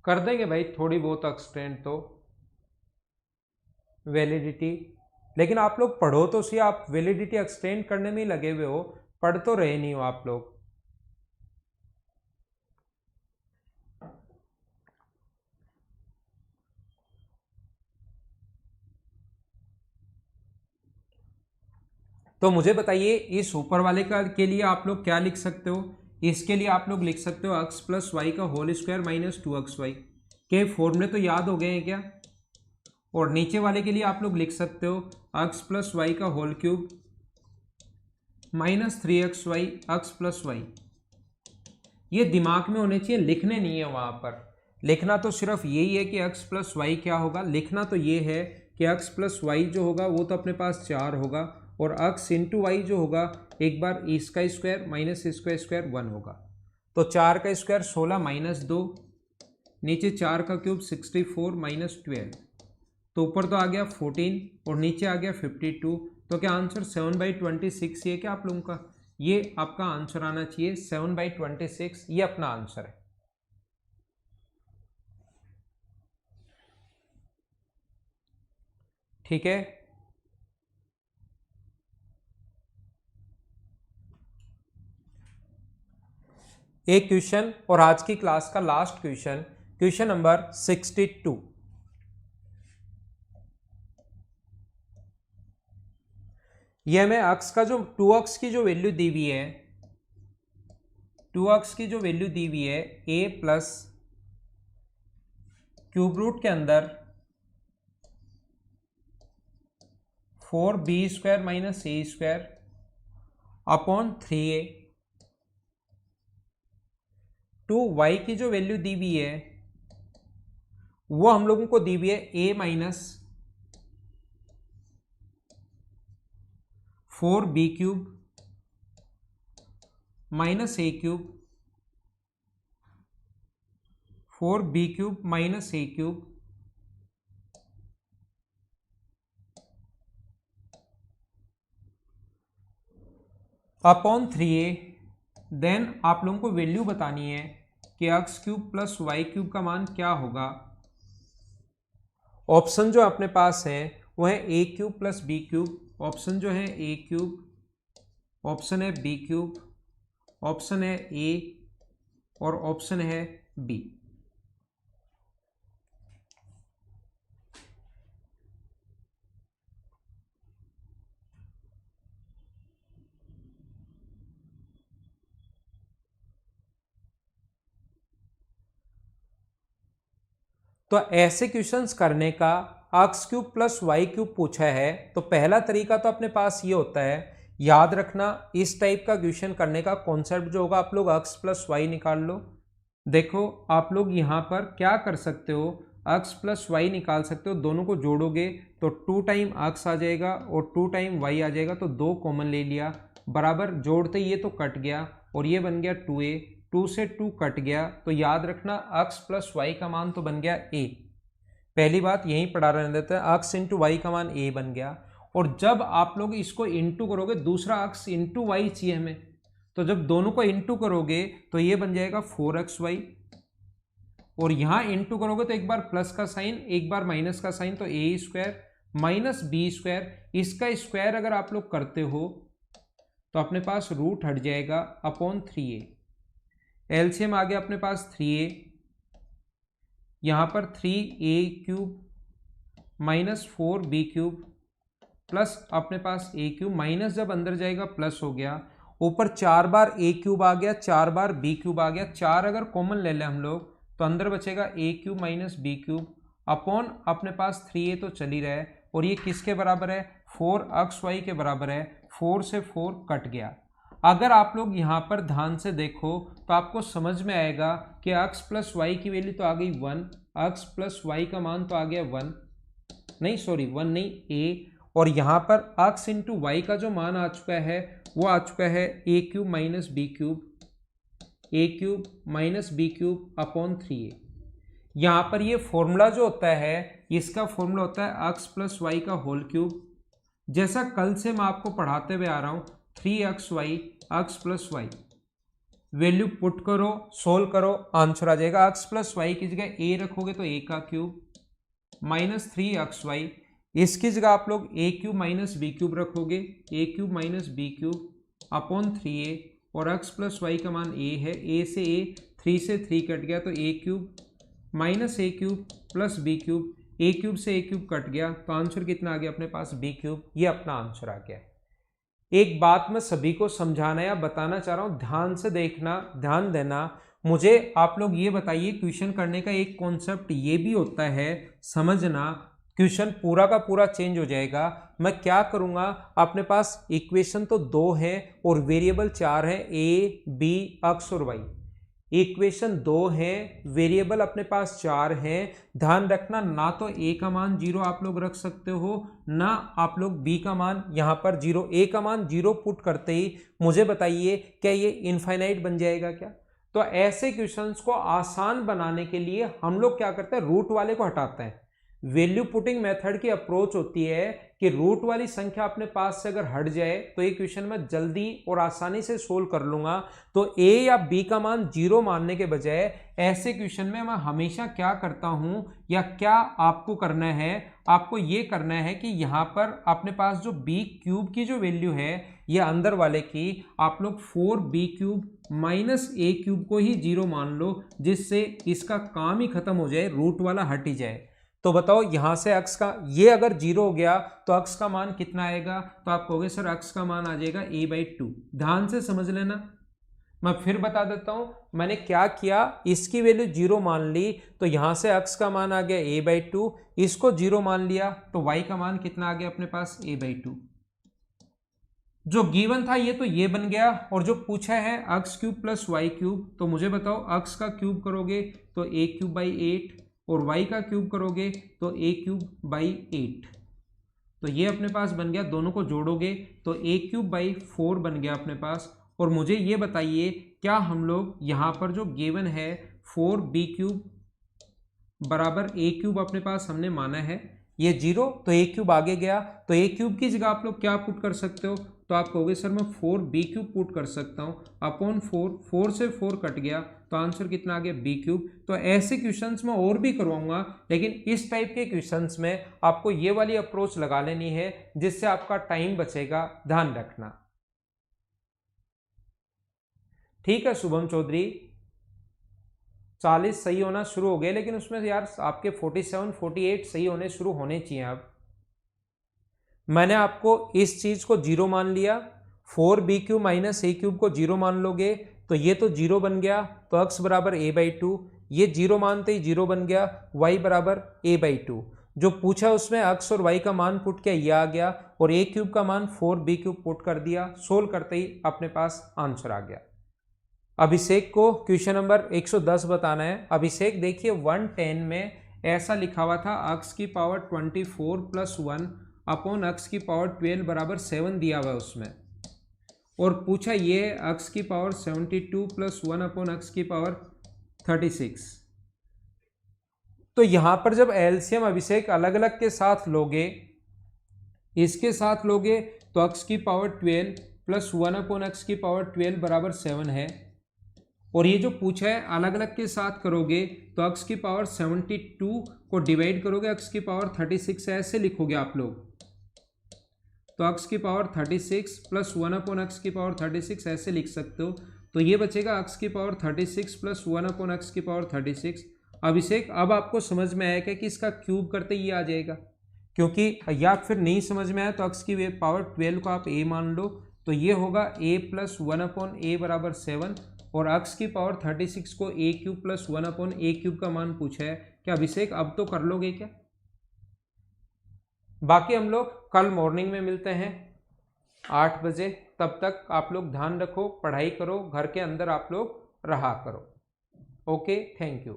S1: कर देंगे भाई थोड़ी बहुत एक्सटेंड तो वैलिडिटी, लेकिन आप लोग पढ़ो तो सही, आप वैलिडिटी एक्सटेंड करने में ही लगे हुए हो, पढ़ तो रहे नहीं हो आप लोग। तो मुझे बताइए इस ऊपर वाले का के लिए आप लोग क्या लिख सकते हो। इसके लिए आप लोग लिख सकते हो x प्लस वाई का होल स्क्वायर माइनस 2xy के फॉर्मूले तो याद हो गए हैं क्या। और नीचे वाले के लिए आप लोग लिख सकते हो x प्लस वाई का whole cube -3xy x plus y. ये दिमाग में होने चाहिए, लिखने नहीं है वहां पर। लिखना तो सिर्फ यही है कि x प्लस वाई क्या होगा, लिखना तो ये है कि x प्लस वाई जो होगा वो तो अपने पास 4 होगा, और x इंटू वाई जो होगा एक बार इसका स्क्वायर माइनस इसका स्क्वायर 1 होगा, तो 4 का स्क्वायर 16 माइनस 2, नीचे 4 का क्यूब 64 माइनस 12, तो ऊपर तो आ गया 14 और नीचे आ गया 52, तो क्या आंसर 7/26 ये क्या आप लोगों का, ये आपका आंसर आना चाहिए 7/26, ये अपना आंसर है। ठीक है, एक क्वेश्चन और आज की क्लास का लास्ट क्वेश्चन क्वेश्चन नंबर 62। यह हमें अक्स का जो 2x की जो वैल्यू दी हुई है, 2x की जो वैल्यू दी हुई है a प्लस क्यूब रूट के अंदर 4b² minus a² upon 3a, to y की जो वैल्यू दी हुई है वो हम लोगों को दी हुई है a minus 4b³ minus a³ 4b³ minus a³ upon 3a। Then आप लोगों को वैल्यू बतानी है कि x³ प्लस y³ का मान क्या होगा। ऑप्शन जो अपने पास है वो है a³ प्लस b³, ऑप्शन जो है a³, ऑप्शन है b³, ऑप्शन है a और ऑप्शन है b। तो ऐसे क्वेश्चंस करने का x³ प्लस y³ पूछा है तो पहला तरीका तो अपने पास ये होता है, याद रखना इस टाइप का क्वेश्चन करने का कॉन्सेप्ट जो होगा, आप लोग x प्लस y निकाल लो। देखो आप लोग यहाँ पर क्या कर सकते हो, x प्लस y निकाल सकते हो, दोनों को जोड़ोगे तो 2 टाइम x आ जाएगा और 2 टाइम y आ जाएगा, तो 2 कॉमन ले लिया, बराबर जोड़ते ये तो कट गया और ये बन गया 2a, 2 से 2 कट गया, तो याद रखना x प्लस y का मान तो बन गया a। पहली बात यहीं पढ़ा रहने देते हैं, x इंटू वाई का मान a बन गया। और जब आप लोग इसको इंटू करोगे, दूसरा x इंटू वाई चाहिए हमें, तो जब दोनों को इंटू करोगे तो ये बन जाएगा 4xy, और यहां इंटू करोगे तो एक बार प्लस का साइन एक बार माइनस का साइन, तो a² माइनस b², इसका स्क्वायर अगर आप लोग करते हो तो अपने पास रूट हट जाएगा अपॉन 3a। एलसीएम आ गया अपने पास 3a, यहां पर 3a³ माइनस 4b³ प्लस अपने पास a³ माइनस जब अंदर जाएगा प्लस हो गया, ऊपर 4 बार a³ आ गया, 4 बार b³ आ गया, 4 अगर कॉमन ले लें हम लोग तो अंदर बचेगा a³ माइनस b³ अपॉन अपने पास 3a तो चल ही रहा है, और ये किसके बराबर है, 4xy के बराबर है, 4 से 4 कट गया। अगर आप लोग यहाँ पर ध्यान से देखो तो आपको समझ में आएगा कि x प्लस वाई की वैल्यू तो आ गई 1, x प्लस वाई का मान तो आ गया 1 नहीं a, और यहाँ पर x इंटू वाई का जो मान आ चुका है वो आ चुका है a³ minus b³ minus b³ upon 3a। यहाँ पर ये फॉर्मूला जो होता है इसका फॉर्मूला होता है x प्लस वाई का होल क्यूब, जैसा कल से मैं आपको पढ़ाते हुए आ रहा हूँ, 3xy x plus y, value put करो सोल्व करो आंसर आ जाएगा। x प्लस वाई की जगह a रखोगे तो a का क्यूब माइनस 3xy, इसकी जगह आप लोग a³ माइनस b³ रखोगे, a³ minus b³ upon 3a, और x प्लस वाई का मान a है, a से a 3 से 3 कट गया तो a³ minus a³ plus b³ a³ से a³ कट गया, तो आंसर कितना आ गया अपने पास b³, ये अपना आंसर आ गया। एक बात मैं सभी को समझाना या बताना चाह रहा हूं, ध्यान से देखना, ध्यान देना। मुझे आप लोग ये बताइए, क्वेश्चन करने का एक कॉन्सेप्ट ये भी होता है, समझना, क्वेश्चन पूरा का पूरा चेंज हो जाएगा। मैं क्या करूंगा, अपने पास इक्वेशन तो 2 है और वेरिएबल 4 है, a b x और y। इक्वेशन 2 है, वेरिएबल अपने पास 4 है, ध्यान रखना ना तो a का मान 0 आप लोग रख सकते हो, ना आप लोग b का मान यहाँ पर 0, a का मान 0 पुट करते ही मुझे बताइए क्या ये इनफाइनाइट बन जाएगा क्या। तो ऐसे क्वेश्चंस को आसान बनाने के लिए हम लोग क्या करते हैं, रूट वाले को हटाते हैं। वैल्यू पुटिंग मेथड की अप्रोच होती है कि रूट वाली संख्या अपने पास से अगर हट जाए तो ये क्वेश्चन मैं जल्दी और आसानी से सोल्व कर लूंगा। तो ए या बी का मान 0 मानने के बजाय ऐसे क्वेश्चन में मैं हमेशा क्या करता हूं, या क्या आपको करना है, आपको ये करना है कि यहां पर अपने पास जो बी क्यूब की जो वैल्यू है ये अंदर वाले की, आप लोग 4b क्यूब माइनस ए क्यूब को ही 0 मान लो, जिससे इसका काम ही खत्म हो जाए, रूट वाला हट ही जाए। तो बताओ यहां से अक्स का ये अगर 0 हो गया तो अक्स का मान कितना आएगा? तो आप कहोगे सर अक्स का मान आ जाएगा a/2। ध्यान से समझ लेना, मैं फिर बता देता हूं मैंने क्या किया। इसकी वैल्यू 0 मान ली तो यहां से अक्स का मान आ गया a/2, इसको 0 मान लिया तो y का मान कितना आ गया अपने पास a/2। जो गिवन था ये तो ये बन गया, और जो पूछा है x cube plus y cube, तो मुझे बताओ अक्स का क्यूब करोगे तो a³/8 और y का क्यूब करोगे तो a³/8। तो ये अपने पास बन गया, दोनों को जोड़ोगे तो a³/4 बन गया अपने पास। और मुझे ये बताइए क्या हम लोग यहाँ पर जो गिवन है 4b³ बराबर a³ अपने पास हमने माना है, ये 0 तो a³ आगे गया, तो a³ की जगह आप लोग क्या पुट कर सकते हो? तो आप कहोगे सर मैं 4b³ पुट कर सकता हूँ अपॉन 4, 4 से 4 कट गया तो आंसर कितना आ गया b³। तो ऐसे क्वेश्चंस में और भी करवाऊंगा, लेकिन इस टाइप के क्वेश्चंस में आपको ये वाली अप्रोच लगा लेनी है जिससे आपका टाइम बचेगा, ध्यान रखना। ठीक है शुभम चौधरी, 40 सही होना शुरू हो गए, लेकिन उसमें यार आपके 47 48 सही होने शुरू होने चाहिए। अब मैंने आपको इस चीज को 0 मान लिया, 4b³ माइनस a³ को 0 मान लोगे तो ये तो 0 बन गया, तो अक्स बराबर a/2, ये 0 मानते ही 0 बन गया, y बराबर a/2। जो पूछा उसमें अक्स और y का मान पुट किया, ये आ गया, और a³ का मान 4b³ पुट कर दिया, सोल्व करते ही अपने पास आंसर आ गया। अभिषेक को क्वेश्चन नंबर 110 बताना है। अभिषेक देखिए 110 में ऐसा लिखा हुआ था अक्स की पावर 24 प्लस 1 अपॉन अक्स की पावर 12 बराबर 7 दिया हुआ है उसमें, और पूछा ये अक्स की पावर 72 प्लस 1 अपॉन अक्स की पावर 36। तो यहां पर जब एलसीएम अभिषेक अलग अलग के साथ लोगे, इसके साथ लोगे तो अक्स की पावर 12 प्लस 1 अपॉन अक्स की पावर 12 बराबर 7 है, और ये जो पूछा है अलग अलग के साथ करोगे तो अक्स की पावर 72 को डिवाइड करोगे अक्स की पावर 36 से, ऐसे लिखोगे आप लोग। तो अक्स की पावर 36 प्लस 1 अपॉन अक्स की पावर 36 ऐसे लिख सकते हो। तो ये बचेगा अक्स की पावर 36 प्लस 1 अपॉन अक्स की पावर 36। अभिषेक अब आपको समझ में आया क्या कि इसका क्यूब करते ये आ जाएगा? क्योंकि या फिर नहीं समझ में आया तो अक्स की पावर 12 को आप a मान लो, तो ये होगा a प्लस 1 अपॉन a बराबर 7, और अक्स की पावर 36 को a³ प्लस 1 अपॉन a³ का मान पूछा है। क्या अभिषेक अब तो कर लोगे क्या? बाकी हम लोग कल मॉर्निंग में मिलते हैं 8 बजे, तब तक आप लोग ध्यान रखो, पढ़ाई करो, घर के अंदर आप लोग रहा करो। Okay, thank you.